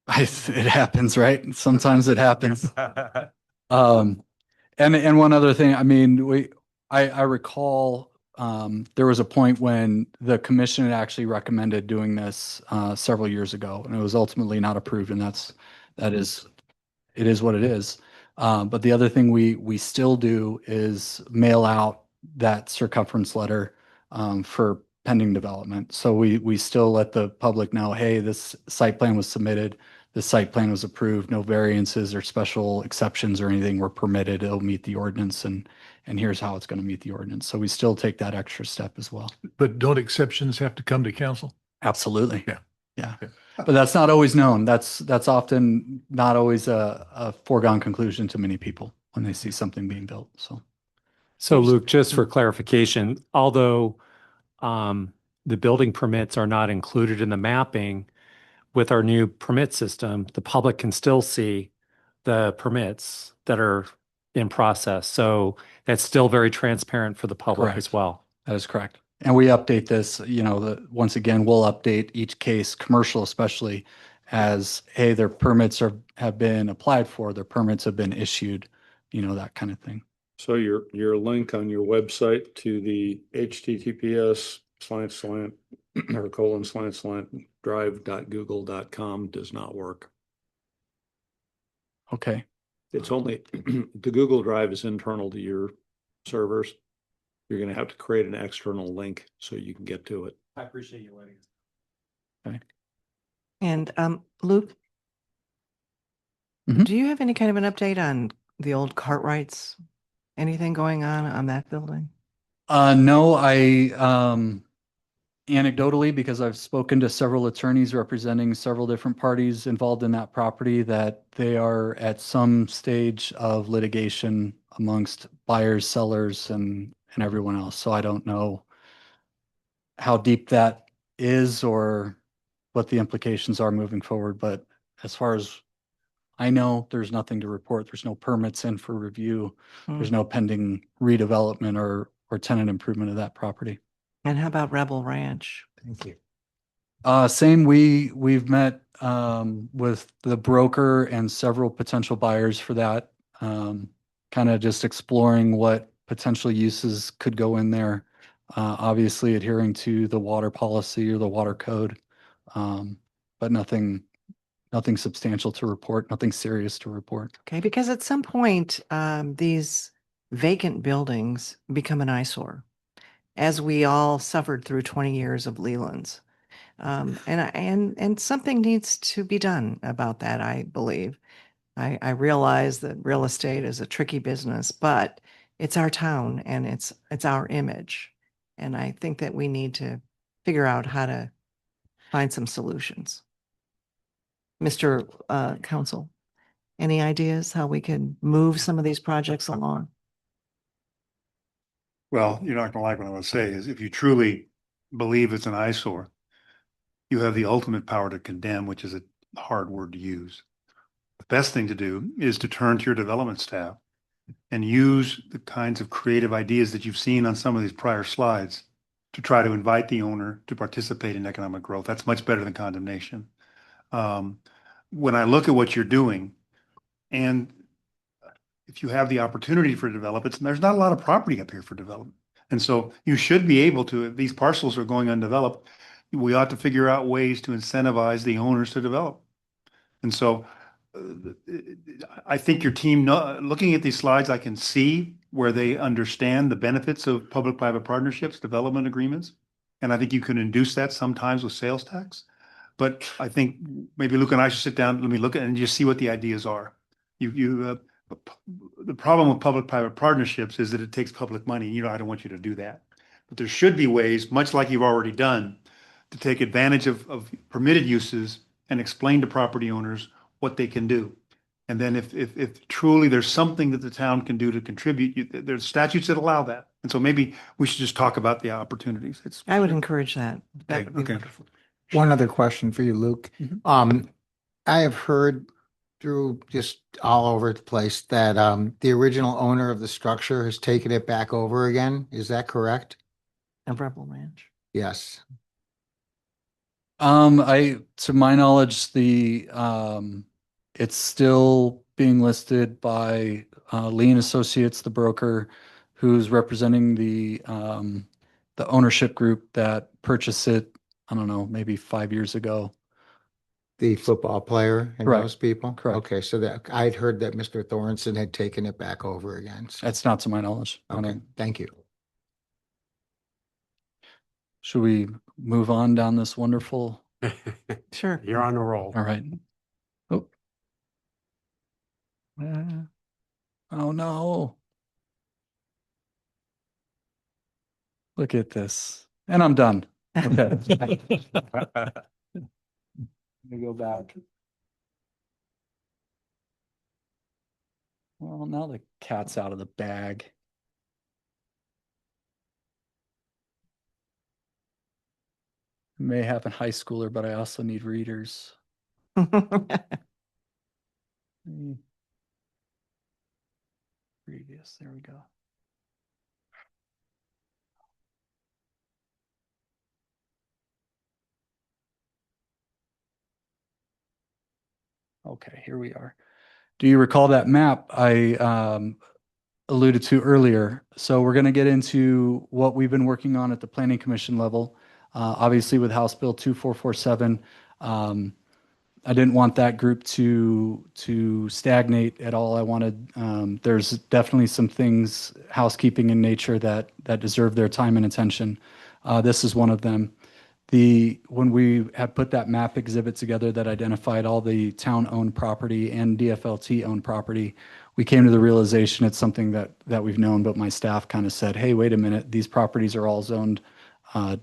It happens, right? Sometimes it happens. And one other thing, I mean, I recall there was a point when the commission had actually recommended doing this several years ago, and it was ultimately not approved, and it is what it is. But the other thing we still do is mail out that circumference letter for pending development. So we still let the public know, hey, this site plan was submitted. The site plan was approved. No variances or special exceptions or anything were permitted. It'll meet the ordinance, and here's how it's going to meet the ordinance. So we still take that extra step as well. But don't exceptions have to come to council? Absolutely. Yeah. Yeah. But that's not always known. That's often not always a foregone conclusion to many people when they see something being built. So Luke, just for clarification, although the building permits are not included in the mapping, with our new permit system, the public can still see the permits that are in process. So that's still very transparent for the public as Correct. well. That is correct. And we update this, once again, we'll update each case, commercial especially, as, hey, their permits have been applied for, their permits have been issued, that kind of thing. So your link on your website to the https://drive.google.com does not work. Okay. It's only, the Google Drive is internal to your servers. You're going to have to create an external link so you can get to it. I appreciate you letting us. Okay. And Luke, Mhm. do you have any kind of an update on the old Cartwrights? Anything going on that building? No, I, anecdotally, because I've spoken to several attorneys representing several different parties involved in that property, that they are at some stage of litigation amongst buyers, sellers, and everyone else. So I don't know how deep that is or what the implications are moving forward. But as far as I know, there's nothing to report. There's no permits in for review. There's no pending redevelopment or tenant improvement of that property. And how about Rebel Ranch? Thank you. Same, we've met with the broker and several potential buyers for that. Kind of just exploring what potential uses could go in there. Obviously adhering to the water policy or the water code. But nothing substantial to report, nothing serious to report. Okay, because at some point, these vacant buildings become an eyesore, as we all suffered through 20 years of Leland's. And something needs to be done about that, I believe. I realize that real estate is a tricky business, but it's our town and it's our image. And I think that we need to figure out how to find some solutions. Mr. Council, any ideas how we can move some of these projects along? Well, you're not gonna like what I'm gonna say is if you truly believe it's an eyesore, you have the ultimate power to condemn, which is a hard word to use. The best thing to do is to turn to your development staff and use the kinds of creative ideas that you've seen on some of these prior slides to try to invite the owner to participate in economic growth. That's much better than condemnation. When I look at what you're doing, and if you have the opportunity for development, there's not a lot of property up here for development. And so you should be able to, if these parcels are going undeveloped, we ought to figure out ways to incentivize the owners to develop. And so I think your team, looking at these slides, I can see where they understand the benefits of public-private partnerships, development agreements. And I think you can induce that sometimes with sales tax. But I think maybe Luke and I should sit down, let me look at it and just see what the ideas are. The problem with public-private partnerships is that it takes public money. I don't want you to do that. But there should be ways, much like you've already done, to take advantage of permitted uses and explain to property owners what they can do. And then if truly there's something that the town can do to contribute, there's statutes that allow that. And so maybe we should just talk about the opportunities. I would encourage that. That would be Okay. wonderful. One other question for you, Luke. I have heard through just all over the place that the original owner of the structure has taken it back over again. Is that correct? Of Rebel Ranch. Yes. To my knowledge, it's still being listed by Lee and Associates, the broker, who's representing the ownership group that purchased it, I don't know, maybe 5 years ago. The football player and Correct. those people? Correct. Okay, so that I'd heard that Mr. Thornton had taken it back over again. So, That's not to my knowledge. I okay, don't- thank you. Should we move on down this wonderful? Sure. You're on a roll. All right. Oh. Oh no. Look at this. And I'm done. Okay. Let me go back. Well, now the cat's out of the bag. May have a high schooler, but I also need readers. previous. There we go. Okay, here we are. Do you recall that map I alluded to earlier? So we're going to get into what we've been working on at the Planning Commission level. Obviously with House Bill 2447, I didn't want that group to stagnate at all. I wanted, there's definitely some things, housekeeping in nature that deserve their time and attention. This is one of them. When we had put that map exhibit together that identified all the town-owned property and DFLT-owned property, we came to the realization it's something that we've known, but my staff kind of said, hey, wait a minute, these properties are all zoned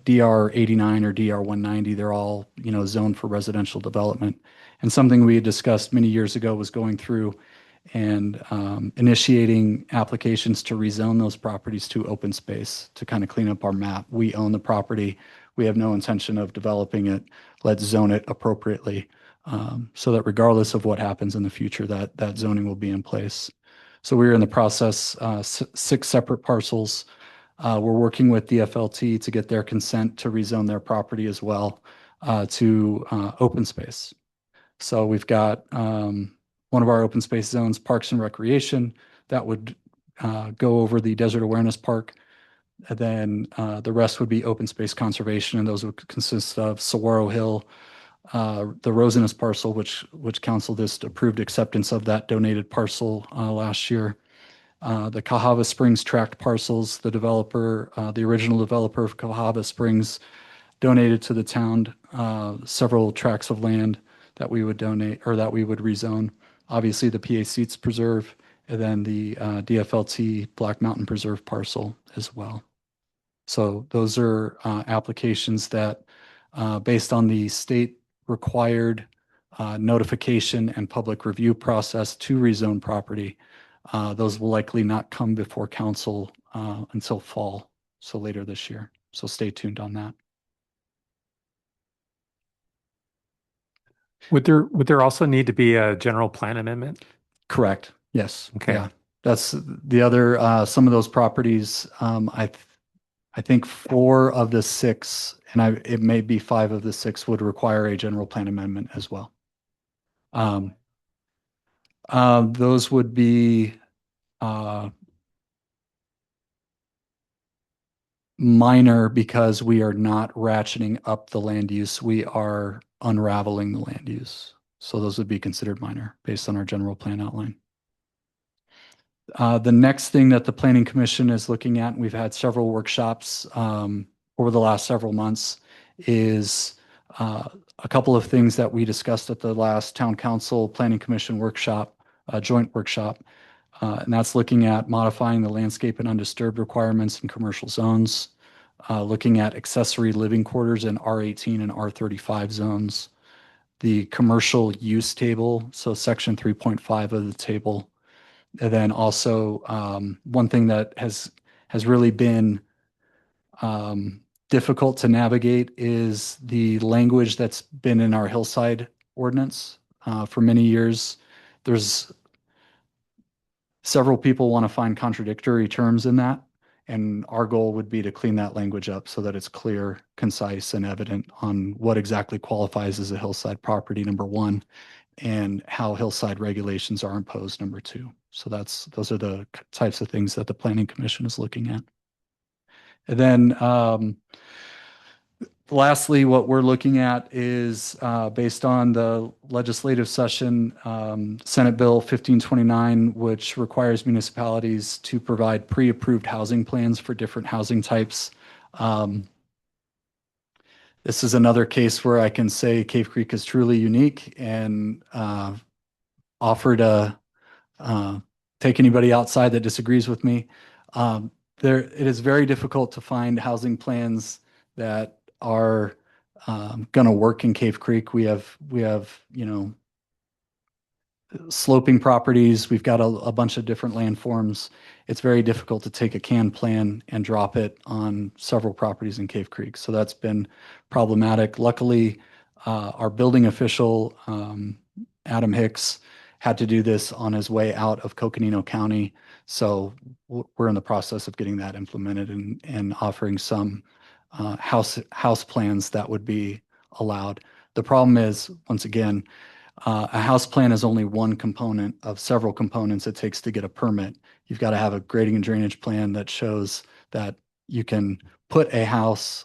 DR 89 or DR 190. They're all, zoned for residential development. And something we had discussed many years ago was going through and initiating applications to rezone those properties to open space to kind of clean up our map. We own the property. We have no intention of developing it. Let's zone it appropriately so that regardless of what happens in the future, that zoning will be in place. So we're in the process, 6 separate parcels. We're working with DFLT to get their consent to rezone their property as well to open space. So we've got one of our open space zones, Parks and Recreation, that would go over the Desert Awareness Park. And then the rest would be open space conservation, and those would consist of Saguaro Hill, the Rosinus parcel, which council just approved acceptance of that donated parcel last year. The Cahava Springs tract parcels, the original developer of Cahava Springs donated to the town several tracts of land that we would donate or that we would rezone. Obviously the PA Seats Preserve, and then the DFLT Black Mountain Preserve parcel as well. So those are applications that based on the state required notification and public review process to rezone property, those will likely not come before council until fall, so later this year. So stay tuned on that. Would there also need to be a general plan amendment? Correct. Yes. Okay. Yeah. That's the other, some of those properties, I think 4 of the 6, and it may be 5 of the 6 would require a general plan amendment as well. Those would be minor because we are not ratcheting up the land use. We are unraveling the land use. So those would be considered minor based on our general plan outline. The next thing that the Planning Commission is looking at, and we've had several workshops over the last several months, is a couple of things that we discussed at the last Town Council Planning Commission workshop, joint workshop. And that's looking at modifying the landscape and undisturbed requirements in commercial zones, looking at accessory living quarters in R18 and R35 zones, the commercial use table, so section 3.5 of the table. And then also one thing that has really been difficult to navigate is the language that's been in our hillside ordinance for many years. There's several people want to find contradictory terms in that, and our goal would be to clean that language up so that it's clear, concise, and evident on what exactly qualifies as a hillside property, number 1, and how hillside regulations are imposed, number 2. So those are the types of things that the Planning Commission is looking at. And then lastly, what we're looking at is based on the legislative session, Senate Bill 1529, which requires municipalities to provide pre-approved housing plans for different housing types. This is another case where I can say Cave Creek is truly unique and offer to take anybody outside that disagrees with me. It is very difficult to find housing plans that are going to work in Cave Creek. We have sloping properties. We've got a bunch of different landforms. It's very difficult to take a canned plan and drop it on several properties in Cave Creek. So that's been problematic. Luckily, our building official, Adam Hicks, had to do this on his way out of Coconino County. So we're in the process of getting that implemented and offering some house plans that would be allowed. The problem is, once again, a house plan is only one component of several components it takes to get a permit. You've got to have a grading and drainage plan that shows that you can put a house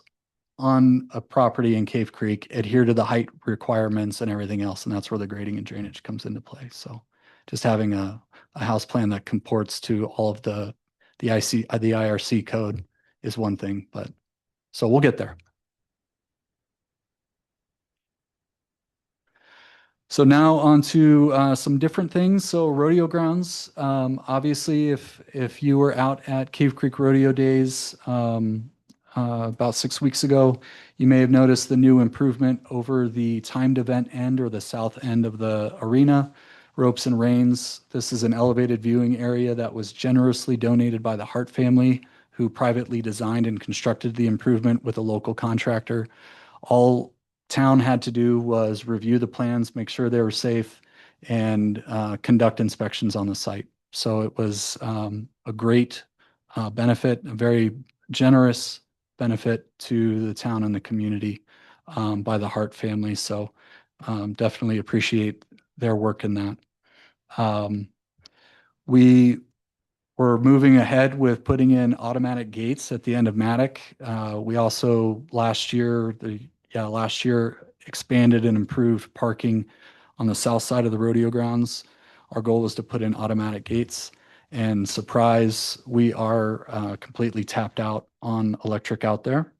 on a property in Cave Creek, adhere to the height requirements and everything else. And that's where the grading and drainage comes into play. So just having a house plan that comports to all of the IRC code is one thing, but so we'll get there. So now on to some different things. So rodeo grounds, obviously, if you were out at Cave Creek Rodeo Days about 6 weeks ago, you may have noticed the new improvement over the timed event end or the south end of the arena, ropes and reins. This is an elevated viewing area that was generously donated by the Hart family, who privately designed and constructed the improvement with a local contractor. All town had to do was review the plans, make sure they were safe, and conduct inspections on the site. So it was a great benefit, a very generous benefit to the town and the community by the Hart family. So definitely appreciate their work in that. We were moving ahead with putting in automatic gates at the end of Matic. We also last year expanded and improved parking on the south side of the rodeo grounds. Our goal was to put in automatic gates, and surprise, we are completely tapped out on electric out there.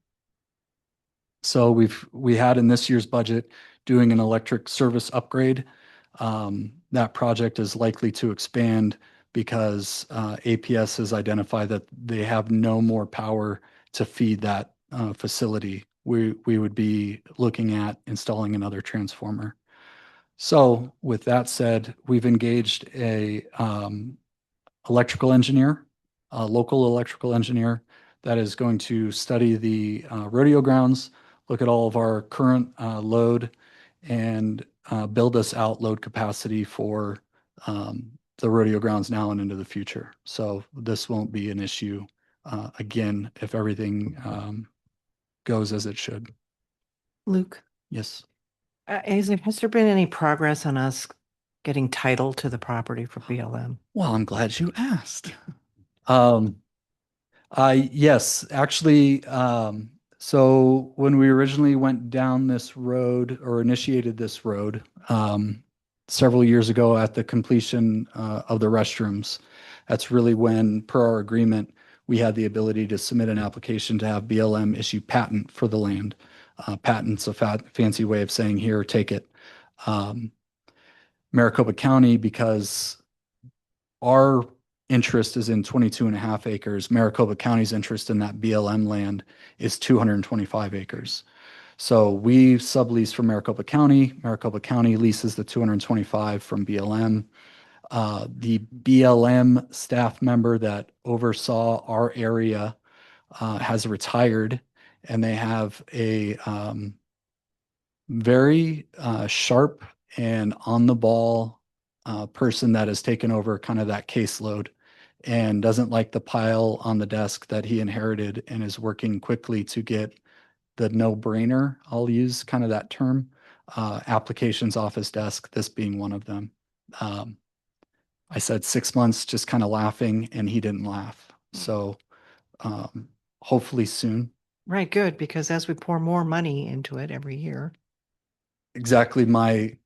So we had in this year's budget doing an electric service upgrade. That project is likely to expand because APS has identified that they have no more power to feed that facility. We would be looking at installing another transformer. So with that said, we've engaged a electrical engineer, a local electrical engineer that is going to study the rodeo grounds, look at all of our current load, and build us out load capacity for the rodeo grounds now and into the future. So this won't be an issue again if everything goes as it should. Luke, Yes. has there been any progress on us getting title to the property for BLM? Well, I'm glad you asked. Yes, actually, so when we originally went down this road or initiated this road several years ago at the completion of the restrooms, that's really when, per our agreement, we had the ability to submit an application to have BLM issue patent for the land. Patent's a fancy way of saying, here, take it. Maricopa County, because our interest is in 22.5 acres, Maricopa County's interest in that BLM land is 225 acres. So we sublease from Maricopa County. Maricopa County leases the 225 from BLM. The BLM staff member that oversaw our area has retired, and they have a very sharp and on the ball person that has taken over kind of that caseload and doesn't like the pile on the desk that he inherited and is working quickly to get the no-brainer, I'll use kind of that term, applications off his desk, this being one of them. I said 6 months, just kind of laughing, and he didn't laugh. So hopefully soon. Right, good, because as we pour more money into it every year. Exactly my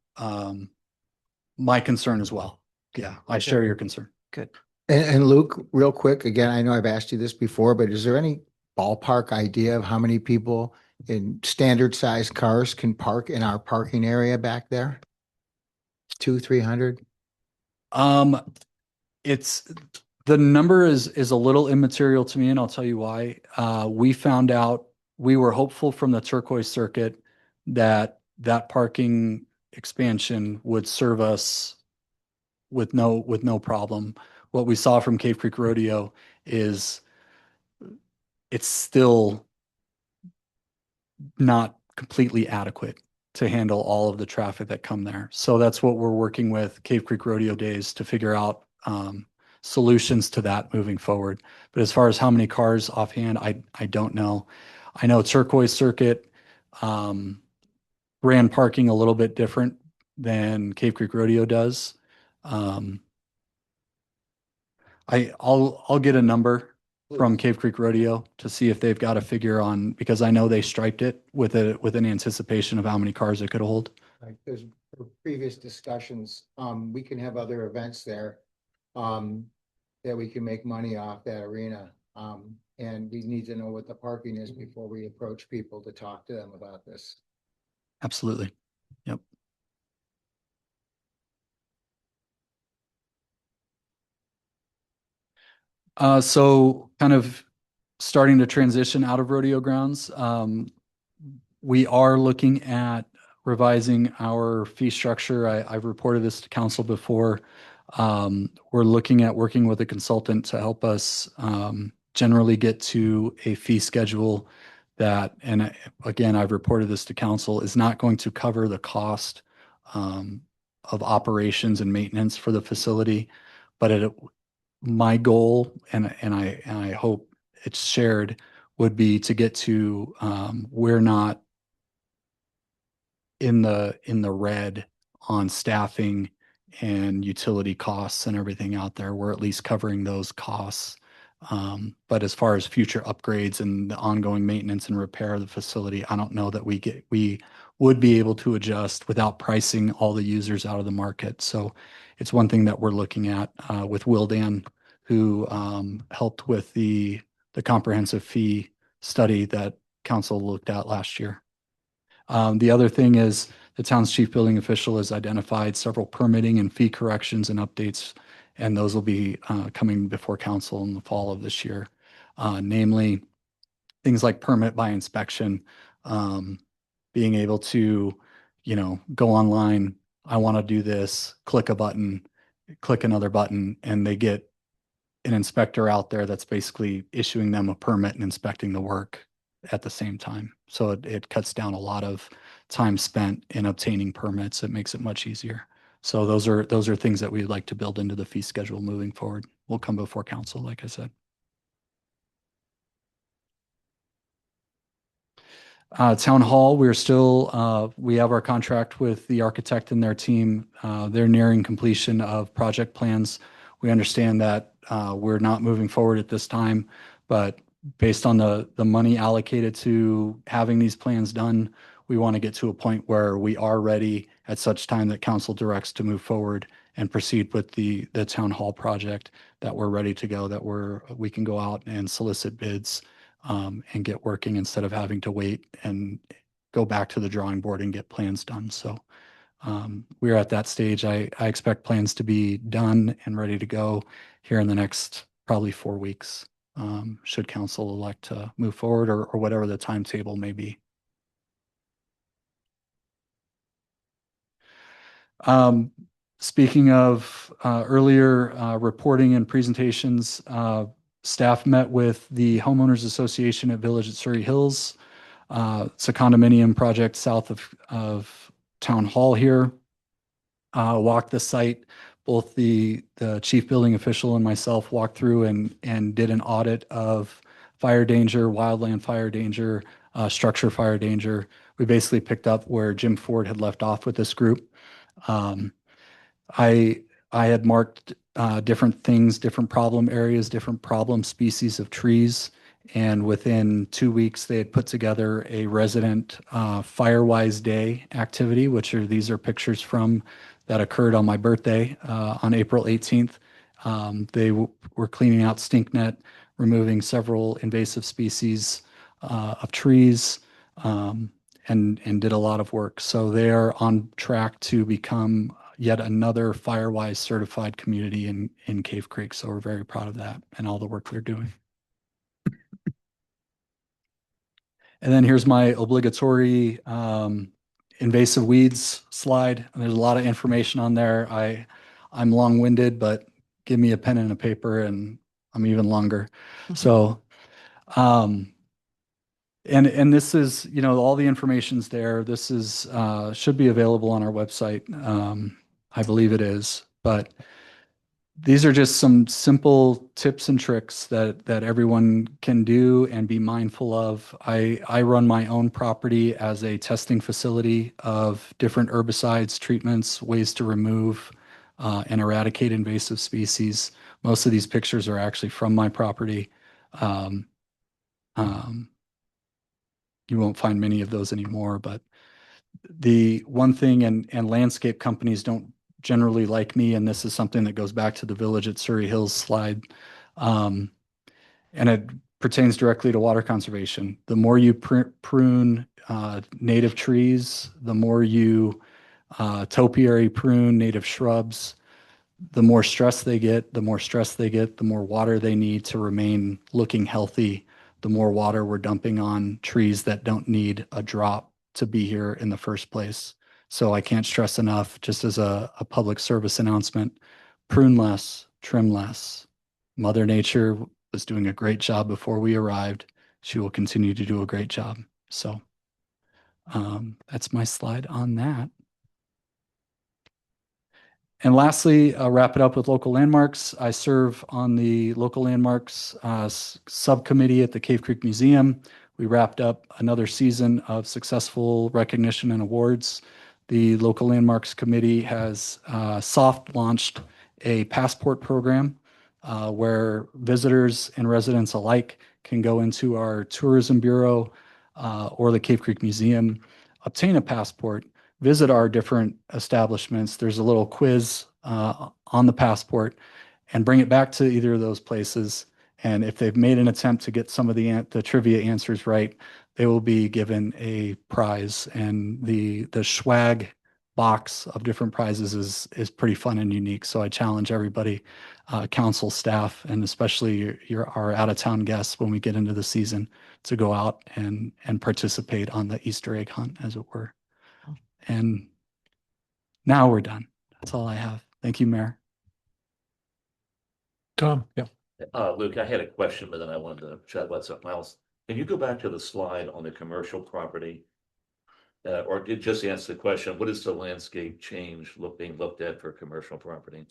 my concern as well. Yeah, I share your concern. Good. And Luke, real quick, again, I know I've asked you this before, but is there any ballpark idea of how many people in standard size cars can park in our parking area back there? 200-300? It's the number is a little immaterial to me, and I'll tell you why. We found out, we were hopeful from the Turquoise Circuit that parking expansion would serve us with no problem. What we saw from Cave Creek Rodeo is it's still not completely adequate to handle all of the traffic that come there. So that's what we're working with Cave Creek Rodeo Days to figure out solutions to that moving forward. But as far as how many cars offhand, I don't know. I know Turquoise Circuit ran parking a little bit different than Cave Creek Rodeo does. I'll get a number from Cave Creek Rodeo to see if they've got a figure on, because I know they striped it with an anticipation of how many cars it could hold. Like, there's previous discussions, we can have other events there, that we can make money off that arena. And we need to know what the parking is before we approach people to talk to them about this. Absolutely. Yep. So kind of starting to transition out of rodeo grounds. We are looking at revising our fee structure. I've reported this to council before. We're looking at working with a consultant to help us generally get to a fee schedule that, and again, I've reported this to council, is not going to cover the cost of operations and maintenance for the facility. But my goal, and I hope it's shared, would be to get to we're not in the red on staffing and utility costs and everything out there. We're at least covering those costs. But as far as future upgrades and the ongoing maintenance and repair of the facility, I don't know that we would be able to adjust without pricing all the users out of the market. So it's one thing that we're looking at with Wildan, who helped with the comprehensive fee study that council looked at last year. The other thing is the town's chief building official has identified several permitting and fee corrections and updates, and those will be coming before council in the fall of this year. Namely, things like permit by inspection, being able to, go online, I want to do this, click a button, click another button, and they get an inspector out there that's basically issuing them a permit and inspecting the work at the same time. So it cuts down a lot of time spent in obtaining permits. It makes it much easier. So those are things that we'd like to build into the fee schedule moving forward. We'll come before council, like I said. Town Hall, we're still, we have our contract with the architect and their team. They're nearing completion of project plans. We understand that we're not moving forward at this time, but based on the money allocated to having these plans done, we want to get to a point where we are ready at such time that council directs to move forward and proceed with the Town Hall project, that we're ready to go, that we can go out and solicit bids and get working instead of having to wait and go back to the drawing board and get plans done. So we're at that stage. I expect plans to be done and ready to go here in the next probably 4 weeks, should council elect to move forward or whatever the timetable may be. Speaking of earlier reporting and presentations, staff met with the Homeowners Association at Village at Surrey Hills. It's a condominium project south of Town Hall here. Walked the site. Both the chief building official and myself walked through and did an audit of fire danger, wildland fire danger, structure fire danger. We basically picked up where Jim Ford had left off with this group. I had marked different things, different problem areas, different problem species of trees. And within 2 weeks, they had put together a resident Firewise Day activity, these are pictures from that occurred on my birthday on April 18th. They were cleaning out stink net, removing several invasive species of trees, and did a lot of work. So they are on track to become yet another Firewise certified community in Cave Creek. So we're very proud of that and all the work they're doing. And then here's my obligatory invasive weeds slide. And there's a lot of information on there. I'm long-winded, but give me a pen and a paper and I'm even longer. So, and this is, all the information's there. This is, should be available on our website. I believe it is, but these are just some simple tips and tricks that everyone can do and be mindful of. I run my own property as a testing facility of different herbicides, treatments, ways to remove and eradicate invasive species. Most of these pictures are actually from my property. You won't find many of those anymore, but the one thing, and landscape companies don't generally like me, and this is something that goes back to the Village at Surrey Hills slide, and it pertains directly to water conservation. The more you prune native trees, the more you topiary prune native shrubs, the more stress they get, the more water they need to remain looking healthy, the more water we're dumping on trees that don't need a drop to be here in the first place. So I can't stress enough, just as a public service announcement, prune less, trim less. Mother Nature was doing a great job before we arrived. She will continue to do a great job. So that's my slide on that. And lastly, I'll wrap it up with local landmarks. I serve on the local landmarks subcommittee at the Cave Creek Museum. We wrapped up another season of successful recognition and awards. The local landmarks committee has soft launched a passport program where visitors and residents alike can go into our tourism bureau or the Cave Creek Museum, obtain a passport, visit our different establishments. There's a little quiz on the passport, and bring it back to either of those places. And if they've made an attempt to get some of the trivia answers right, they will be given a prize. And the swag box of different prizes is pretty fun and unique. So I challenge everybody, council staff, and especially our out-of-town guests when we get into the season, to go out and participate on the Easter egg hunt, as it were. And now we're done. That's all I have. Thank you, Mayor. Tom, yeah. Luke, I had a question, but then I wanted to chat about something else. Can you go back to the slide on the commercial property? Or did just answer the question, what is the landscape change being looked at for commercial property?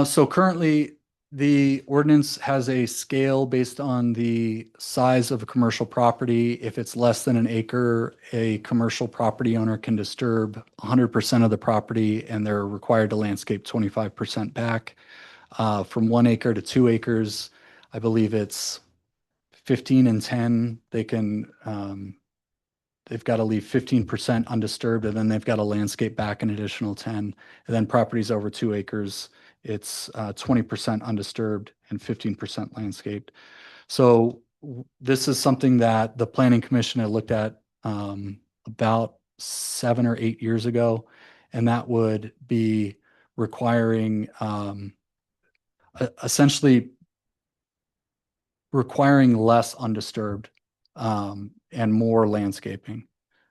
So currently, the ordinance has a scale based on the size of a commercial property. If it's less than an acre, a commercial property owner can disturb 100% of the property, and they're required to landscape 25% back. From 1 acre to 2 acres, I believe it's 15 and 10. They can, they've got to leave 15% undisturbed, and then they've got to landscape back an additional 10. And then properties over 2 acres, it's 20% undisturbed and 15% landscaped. So this is something that the Planning Commission had looked at about 7 or 8 years ago, and that would be requiring essentially requiring less undisturbed and more landscaping.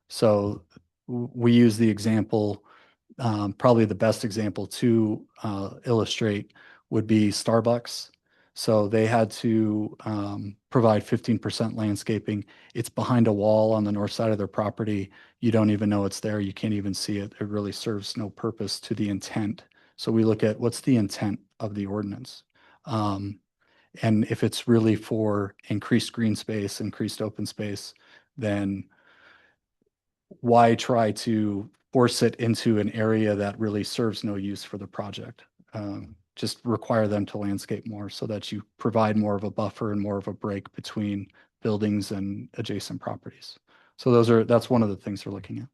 So we use the example, probably the best example to illustrate would be Starbucks. So they had to provide 15% landscaping. It's behind a wall on the north side of their property. You don't even know it's there. You can't even see it. It really serves no purpose to the intent. So we look at what's the intent of the ordinance. And if it's really for increased green space, increased open space, then why try to force it into an area that really serves no use for the project? Just require them to landscape more so that you provide more of a buffer and more of a break between buildings and adjacent properties. So that's one of the things we're looking at.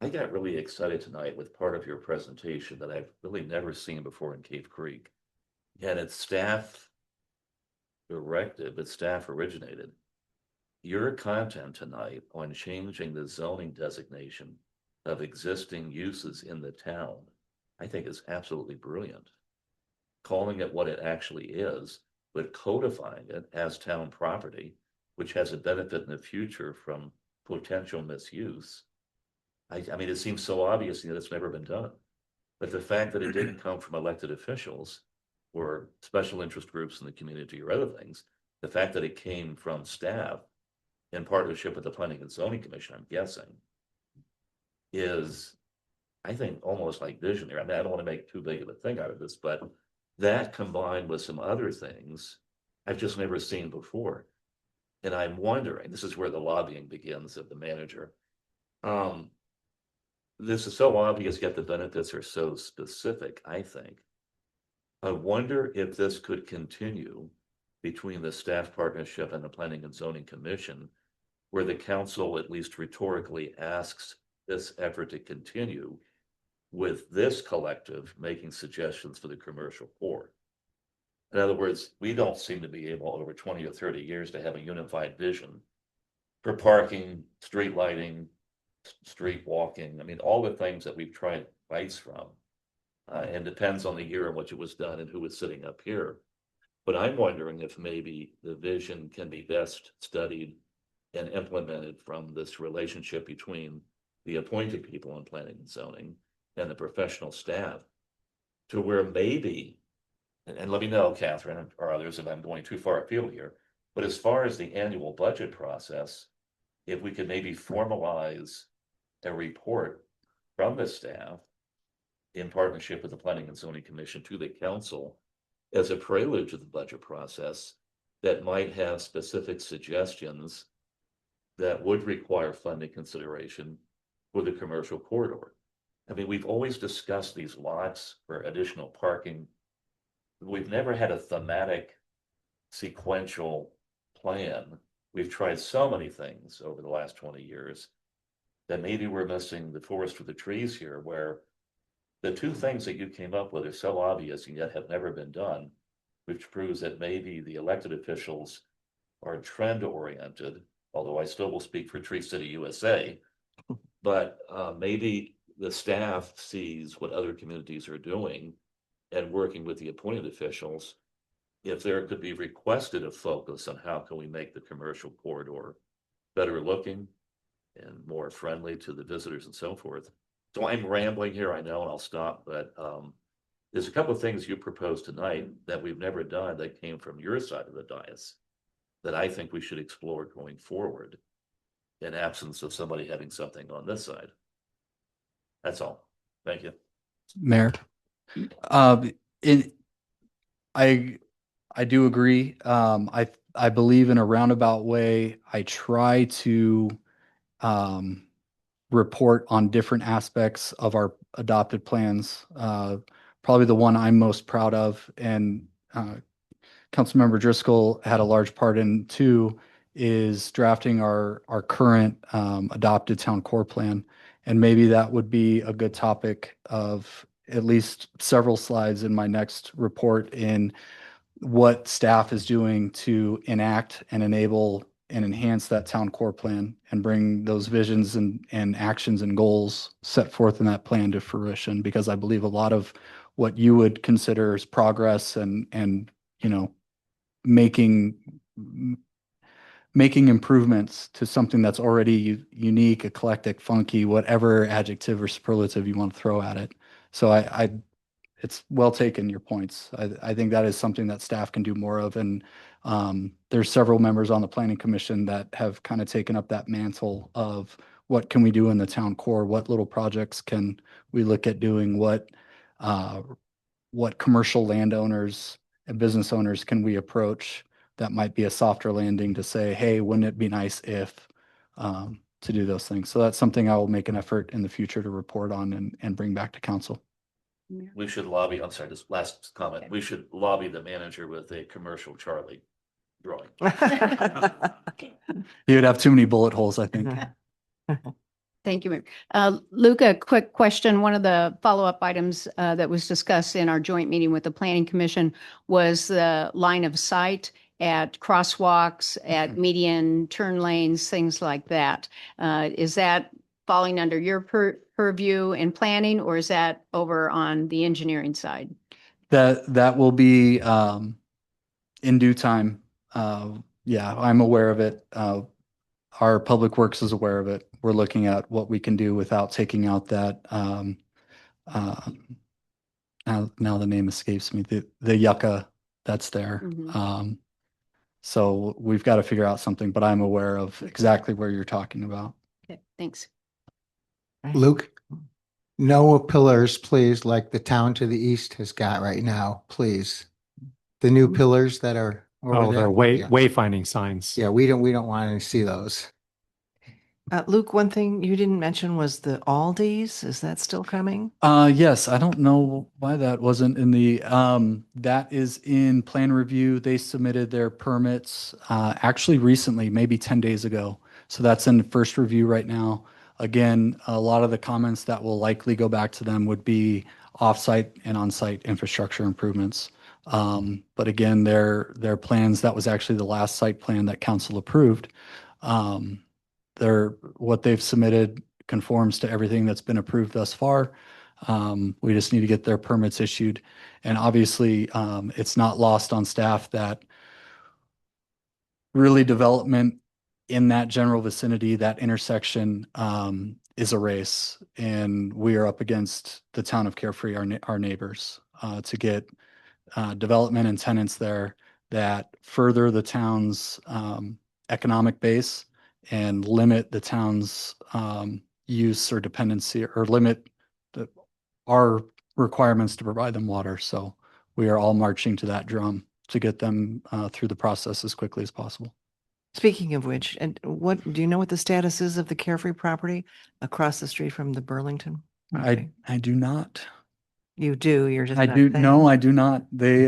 I got really excited tonight with part of your presentation that I've really never seen before in Cave Creek. And it's staff directed, but staff originated. Your content tonight on changing the zoning designation of existing uses in the town, I think is absolutely brilliant. Calling it what it actually is, but codifying it as town property, which has a benefit in the future from potential misuse. I mean, it seems so obvious that it's never been done. But the fact that it didn't come from elected officials or special interest groups in the community or other things, the fact that it came from staff in partnership with the Planning and Zoning Commission, I'm guessing, is I think almost like visionary. I mean, I don't want to make too big of a thing out of this, but that combined with some other things I've just never seen before. And I'm wondering, this is where the lobbying begins of the manager. This is so obvious, yet the benefits are so specific, I think. I wonder if this could continue between the staff partnership and the Planning and Zoning Commission, where the council, at least rhetorically, asks this effort to continue with this collective making suggestions for the commercial core. In other words, we don't seem to be able over 20 or 30 years to have a unified vision for parking, street lighting, street walking. I mean, all the things that we've tried advice from, and depends on the year in which it was done and who was sitting up here. But I'm wondering if maybe the vision can be best studied and implemented from this relationship between the appointed people in planning and zoning and the professional staff, to where maybe, and let me know, Catherine or others, if I'm going too far afield here, but as far as the annual budget process, if we could maybe formalize a report from the staff in partnership with the Planning and Zoning Commission to the council as a prelude to the budget process that might have specific suggestions that would require funding consideration for the commercial corridor. I mean, we've always discussed these lots for additional parking. We've never had a thematic sequential plan. We've tried so many things over the last 20 years that maybe we're missing the forest for the trees here, where the two things that you came up with are so obvious and yet have never been done, which proves that maybe the elected officials are trend oriented, although I still will speak for Tree City USA, but maybe the staff sees what other communities are doing and working with the appointed officials. If there could be requested a focus on how can we make the commercial corridor better looking and more friendly to the visitors and so forth. So I'm rambling here, I know, and I'll stop, but there's a couple of things you proposed tonight that we've never done that came from your side of the dais that I think we should explore going forward in absence of somebody having something on this side. That's all. Thank you. Mayor. I do agree. I believe in a roundabout way. I try to report on different aspects of our adopted plans. Probably the one I'm most proud of, and Councilmember Driscoll had a large part in too, is drafting our current adopted town core plan. And maybe that would be a good topic of at least several slides in my next report in what staff is doing to enact and enable and enhance that town core plan and bring those visions and actions and goals set forth in that plan to fruition. Because I believe a lot of what you would consider as progress and you know, making improvements to something that's already unique, eclectic, funky, whatever adjective or superlative you want to throw at it. So it's well taken, your points. I think that is something that staff can do more of. And there's several members on the planning commission that have kind of taken up that mantle of what can we do in the town core? What little projects can we look at doing? What commercial landowners and business owners can we approach that might be a softer landing to say, hey, wouldn't it be nice if to do those things? So that's something I will make an effort in the future to report on and bring back to council. We should lobby, I'm sorry, this last comment, we should lobby the manager with a commercial Charlie drawing. You would have too many bullet holes, I think. Thank you, Mayor. Luke, a quick question. One of the follow-up items that was discussed in our joint meeting with the Planning Commission was the line of sight at crosswalks, at median turn lanes, things like that. Is that falling under your purview in planning, or is that over on the engineering side? That will be in due time. Yeah, I'm aware of it. Our Public Works is aware of it. We're looking at what we can do without taking out that, now the name escapes me, the yucca that's there. Mm-hmm. So we've got to figure out something, but I'm aware of exactly where you're talking about. Okay, thanks. Luke, No pillars, please, like the town to the east has got right now, please. The new pillars that are over Oh, there. they're wayfinding signs. Yeah, we don't want to see those. Luke, one thing you didn't mention was the Aldi's. Is that still coming? Yes, I don't know why that wasn't in the, that is in plan review. They submitted their permits, actually recently, maybe 10 days ago. So that's in first review right now. Again, a lot of the comments that will likely go back to them would be offsite and onsite infrastructure improvements. But again, their plans, that was actually the last site plan that council approved. What they've submitted conforms to everything that's been approved thus far. We just need to get their permits issued. And obviously, it's not lost on staff that really development in that general vicinity, that intersection, is a race. And we are up against the town of Carefree, our neighbors, to get development and tenants there that further the town's economic base and limit the town's use or dependency, or limit our requirements to provide them water. So we are all marching to that drum to get them through the process as quickly as possible. Speaking of which, and what do you know what the status is of the Carefree property across the street from the Burlington? Okay. I do not. You do. You're just I not do. saying. No, I do not. They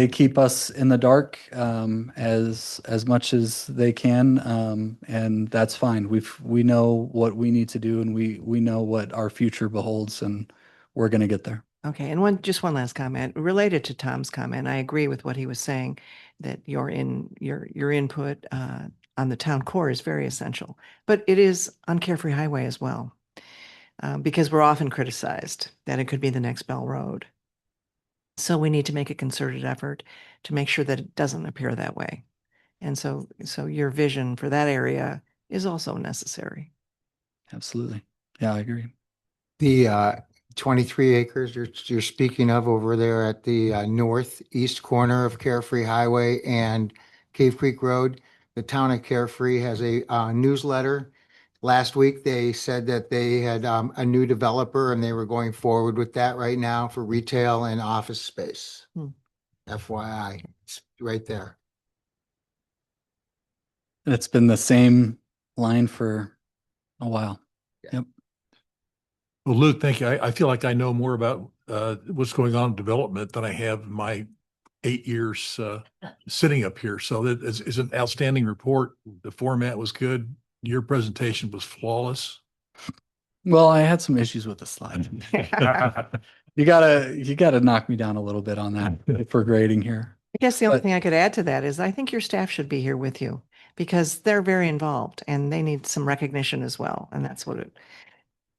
keep us in the dark as much as they can, and that's fine. We know what we need to do, and we know what our future beholds, and we're going to get there. Okay, and just one last comment related to Tom's comment. I agree with what he was saying, that your input on the town core is very essential, but it is on Carefree Highway as well. Because we're often criticized that it could be the next Bell Road. So we need to make a concerted effort to make sure that it doesn't appear that way. And so your vision for that area is also necessary. Absolutely. Yeah, I agree. The 23 acres you're speaking of over there at the northeast corner of Carefree Highway and Cave Creek Road, the town of Carefree has a newsletter. Last week, they said that they had a new developer and they were going forward with that right now for retail and office space. FYI, it's right there. It's been the same line for a while. Yep. Well, Luke, thank you. I feel like I know more about what's going on in development than I have in my 8 years sitting up here. So that is an outstanding report. The format was good. Your presentation was flawless. Well, I had some issues with the slide. You gotta knock me down a little bit on that for grading here. I guess the only thing I could add to that is I think your staff should be here with you because they're very involved and they need some recognition as well. And that's what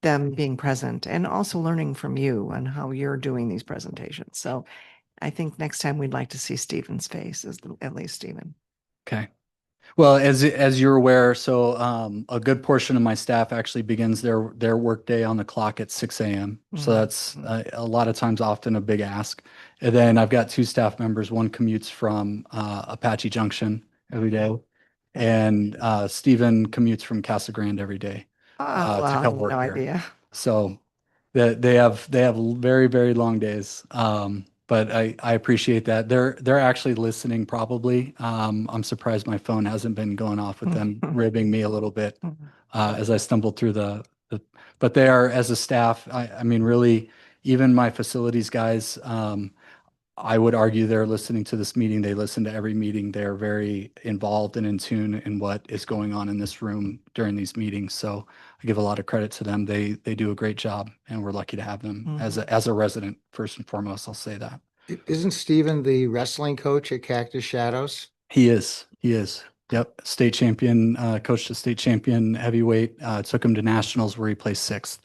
them being present and also learning from you on how you're doing these presentations. So I think next time we'd like to see Stephen's face, at least Stephen. Okay. Well, as you're aware, so a good portion of my staff actually begins their workday on the clock at 6 a.m. So that's a lot of times often a big ask. And then I've got 2 staff members. One commutes from Apache Junction every day, and Stephen commutes from Casa Grande every day to come work no here. idea. So they have very, very long days. But I appreciate that. They're actually listening probably. I'm surprised my phone hasn't been going off with them ribbing me a little bit as I stumbled through but they are, as a staff, I mean, really, even my facilities guys, I would argue they're listening to this meeting. They listen to every meeting. They're very involved and in tune in what is going on in this room during these meetings. So I give a lot of credit to them. They do a great job, and we're lucky to have them as a resident. First and foremost, I'll say that. Isn't Stephen the wrestling coach at Cactus Shadows? He is. Yep. State champion, coached a state champion heavyweight, took him to nationals where he placed 6th.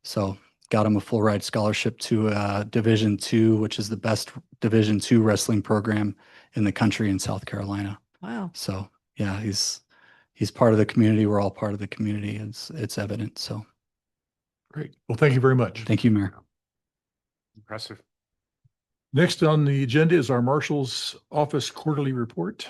So got him a full ride scholarship to Division II, which is the best Division II wrestling program in the country in South Carolina. Wow. So yeah, he's part of the community. We're all part of the community. It's evident. So great. Well, thank you very much. Thank you, Mayor. Impressive. Next on the agenda is our Marshal's Office Quarterly Report.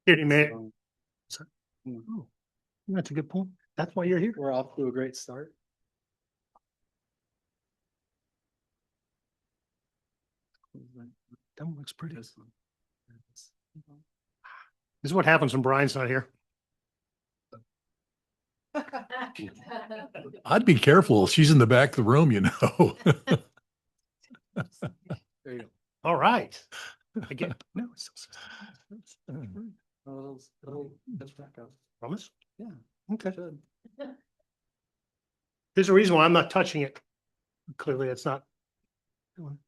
Deputy Mayor. Oh, that's a good point. That's why you're here. We're off to a great start. That one looks pretty. This is what happens when Brian's not here. I'd be careful. She's in the back of the room, you know. There you go. All right. Again, no. It'll catch back up. Promise? Yeah. Okay. Should. There's a reason why I'm not touching it. Clearly, it's not. I don't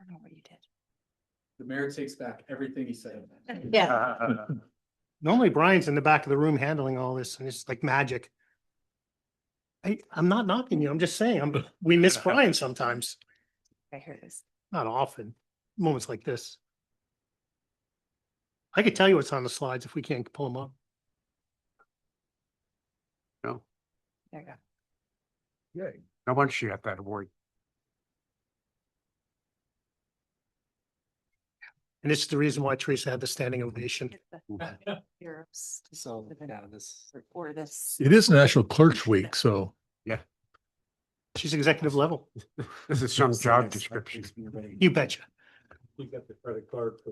know what you did. The mayor takes back everything he said. Yeah. Normally Brian's in the back of the room handling all this and it's like magic. I'm not knocking you. I'm just saying, we miss Brian sometimes. I hear this. Not often. Moments like this. I could tell you what's on the slides if we can't pull them up. No, There you go. yay. No wonder she got that award. And this is the reason why Teresa had the standing ovation. Europe's So, yeah, this. or this. It is National Clerks Week, so Yeah, She's executive level. this is some job description. You betcha. You got the credit card for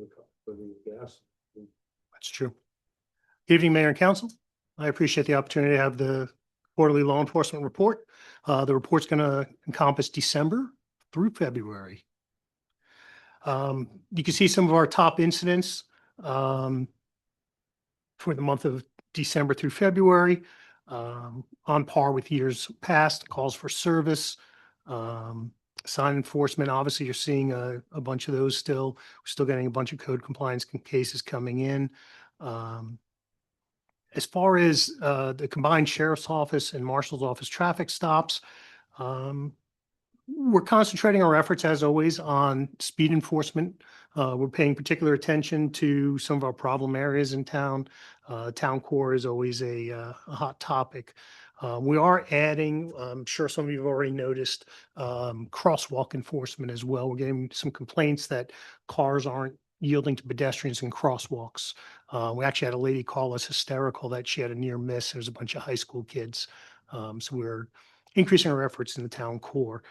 the gas. That's true. Good evening, Mayor and Council. I appreciate the opportunity to have the quarterly law enforcement report. The report's going to encompass December through February. You can see some of our top incidents for the month of December through February, on par with years past. Calls for service, sign enforcement. Obviously, you're seeing a bunch of those still. We're still getting a bunch of code compliance cases coming in. As far as the combined sheriff's office and marshal's office traffic stops, we're concentrating our efforts, as always, on speed enforcement. We're paying particular attention to some of our problem areas in town. Town core is always a hot topic. We are adding, I'm sure some of you have already noticed, crosswalk enforcement as well. We're getting some complaints that cars aren't yielding to pedestrians in crosswalks. We actually had a lady call us hysterical that she had a near miss. There's a bunch of high school kids. So we're increasing our efforts in the town core.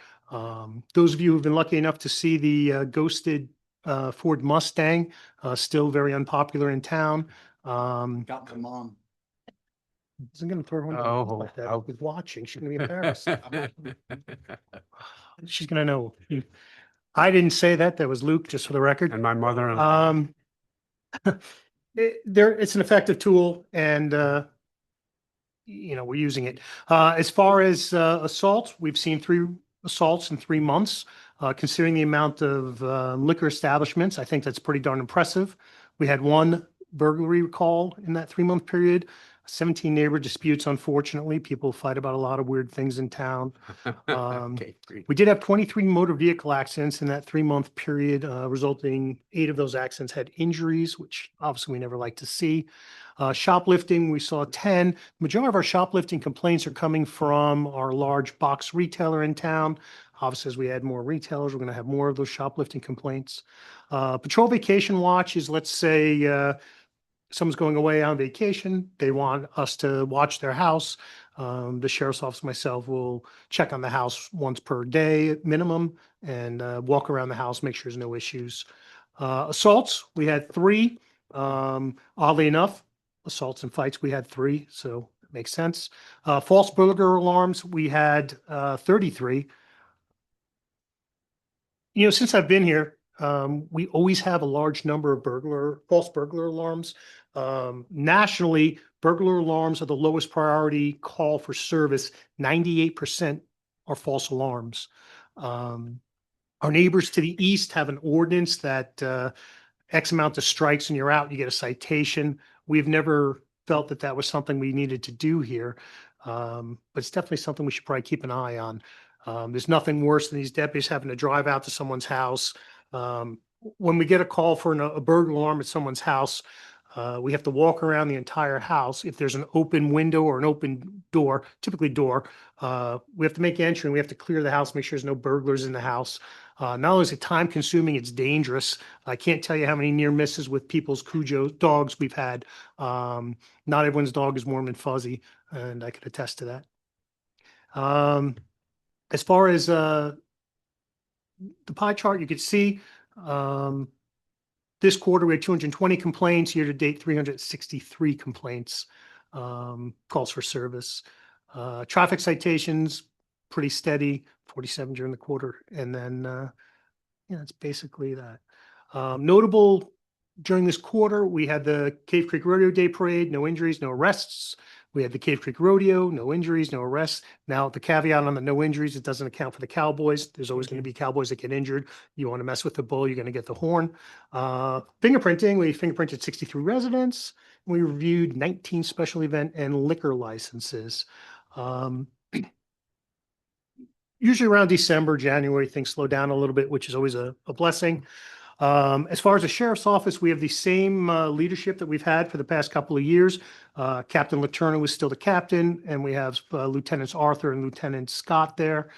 Those of you who've been lucky enough to see the ghosted Ford Mustang, still very unpopular in town. Got my mom. Isn't going to throw her Oh, like that. oh. With watching, she's going to be embarrassed. She's going to know. I didn't say that. That was Luke, just for the record. And my mother. It's an effective tool, and we're using it. As far as assaults, we've seen 3 assaults in 3 months. Considering the amount of liquor establishments, I think that's pretty darn impressive. We had 1 burglary call in that 3-month period. 17 neighbor disputes, unfortunately. People fight about a lot of weird things in town. Okay, great. We did have 23 motor vehicle accidents in that 3-month period, resulting 8 of those accidents had injuries, which obviously we never like to see. Shoplifting, we saw 10. The majority of our shoplifting complaints are coming from our large box retailer in town. Obviously, as we add more retailers, we're going to have more of those shoplifting complaints. Patrol vacation watch is, let's say, someone's going away on vacation. They want us to watch their house. The sheriff's office, myself, will check on the house once per day minimum and walk around the house, make sure there's no issues. Assaults, we had 3. Oddly enough, assaults and fights, we had 3, so it makes sense. False burglar alarms, we had 33. Since I've been here, we always have a large number of false burglar alarms. Nationally, burglar alarms are the lowest priority call for service. 98% are false alarms. Our neighbors to the east have an ordinance that X amount of strikes and you're out, you get a citation. We've never felt that that was something we needed to do here. But it's definitely something we should probably keep an eye on. There's nothing worse than these deputies having to drive out to someone's house. When we get a call for a burglar alarm at someone's house, We have to walk around the entire house. If there's an open window or an open door, typically door, we have to make entry and we have to clear the house, make sure there's no burglars in the house. Not only is it time consuming, it's dangerous. I can't tell you how many near misses with people's Cujo dogs we've had. Not everyone's dog is warm and fuzzy, and I could attest to that. As far as the pie chart, you could see this quarter we had 220 complaints. Year to date, 363 complaints, calls for service. Traffic citations, pretty steady, 47 during the quarter. And then, yeah, that's basically that. Notable during this quarter, we had the Cave Creek Rodeo Day Parade, no injuries, no arrests. We had the Cave Creek Rodeo, no injuries, no arrests. Now, the caveat on the no injuries, it doesn't account for the cowboys. There's always going to be cowboys that get injured. You want to mess with the bull, you're going to get the horn. Fingerprinting, we fingerprinted 63 residents. We reviewed 19 special event and liquor licenses. Usually around December, January, things slow down a little bit, which is always a blessing. As far as the sheriff's office, we have the same leadership that we've had for the past couple of years. Captain Letourneau is still the captain, and we have Lieutenants Arthur and Lieutenant Scott there.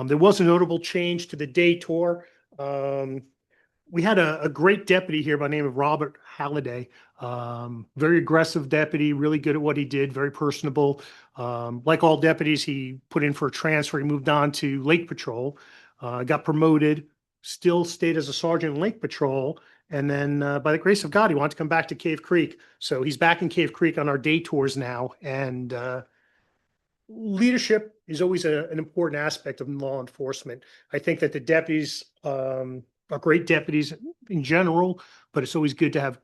There was a notable change to the day tour. We had a great deputy here by the name of Robert Halliday. Very aggressive deputy, really good at what he did, very personable. Like all deputies, he put in for a transfer. He moved on to Lake Patrol, got promoted, still stayed as a sergeant in Lake Patrol. And then by the grace of God, he wanted to come back to Cave Creek. So he's back in Cave Creek on our day tours now. And leadership is always an important aspect of law enforcement. I think that the deputies are great deputies in general, but it's always good to have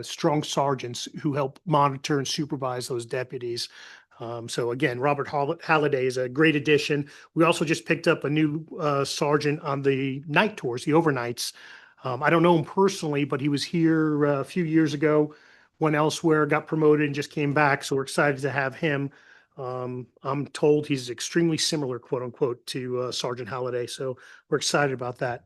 strong sergeants who help monitor and supervise those deputies. So again, Robert Halliday is a great addition. We also just picked up a new sergeant on the night tours, the overnights. I don't know him personally, but he was here a few years ago, went elsewhere, got promoted, and just came back. So we're excited to have him. I'm told he's extremely similar, quote unquote, to Sergeant Halliday. So we're excited about that.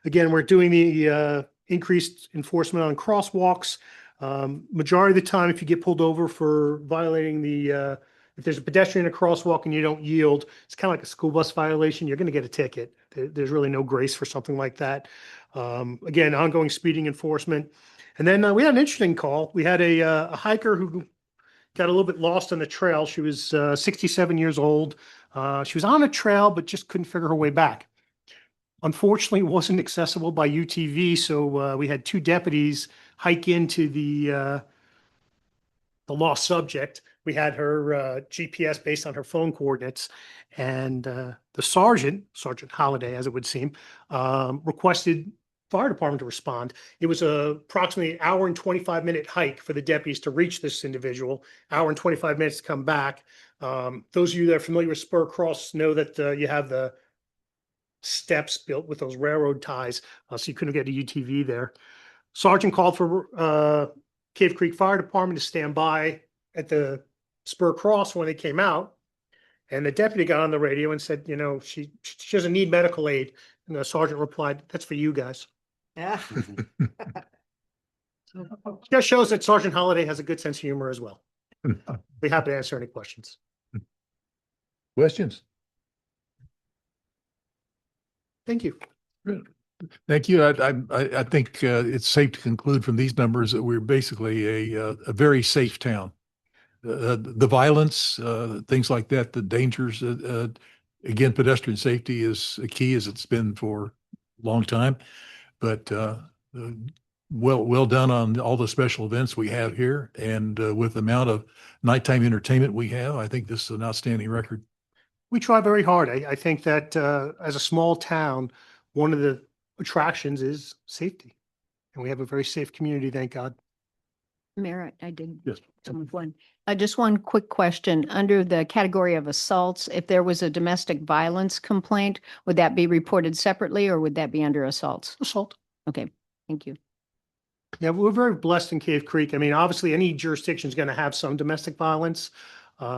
Again, we're doing the increased enforcement on crosswalks. Majority of the time, if you get pulled over for violating the if there's a pedestrian in a crosswalk and you don't yield, it's kind of like a school bus violation. You're going to get a ticket. There's really no grace for something like that. Again, ongoing speeding enforcement. And then we had an interesting call. We had a hiker who got a little bit lost on the trail. She was 67 years old. She was on a trail, but just couldn't figure her way back. Unfortunately, it wasn't accessible by UTV, so we had two deputies hike into the lost subject. We had her GPS based on her phone coordinates, and the Sergeant Halliday, as it would seem, requested fire department to respond. It was approximately an hour and 25-minute hike for the deputies to reach this individual, hour and 25 minutes to come back. Those of you that are familiar with Spur Cross know that you have the steps built with those railroad ties, so you couldn't get a UTV there. Sergeant called for Cave Creek Fire Department to stand by at the Spur Cross when they came out, and the deputy got on the radio and said, you know, she doesn't need medical aid. And the sergeant replied, "That's for you guys." Yeah. That shows that Sergeant Halliday has a good sense of humor as well. Be happy to answer any questions. Questions? Thank you. Good. Thank you. I think it's safe to conclude from these numbers that we're basically a very safe town. The violence, things like that, the dangers, again, pedestrian safety is a key, as it's been for a long time. But well done on all the special events we have here, and with the amount of nighttime entertainment we have, I think this is an outstanding record. We try very hard. I think that as a small town, one of the attractions is safety, and we have a very safe community, thank God. Mayor, I did. Yes. One. Just one quick question. Under the category of assaults, if there was a domestic violence complaint, would that be reported separately or would that be under assaults? Assault. Okay, thank you. Yeah, we're very blessed in Cave Creek. I mean, obviously, any jurisdiction is going to have some domestic violence. Based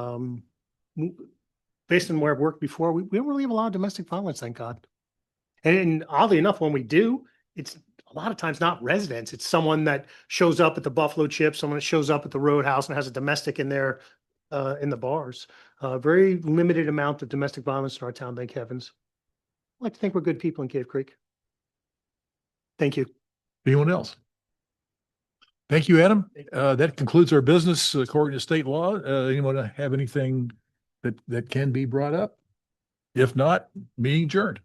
on where I've worked before, we don't really have a lot of domestic violence, thank God. And oddly enough, when we do, it's a lot of times not residents. It's someone that shows up at the Buffalo Chip, someone that shows up at the Roadhouse and has a domestic in there in the bars. Very limited amount of domestic violence in our town, thank heavens. I like to think we're good people in Cave Creek. Thank you. Anyone else? Thank you, Adam. That concludes our business according to state law. Anyone have anything that can be brought up? If not, meeting adjourned.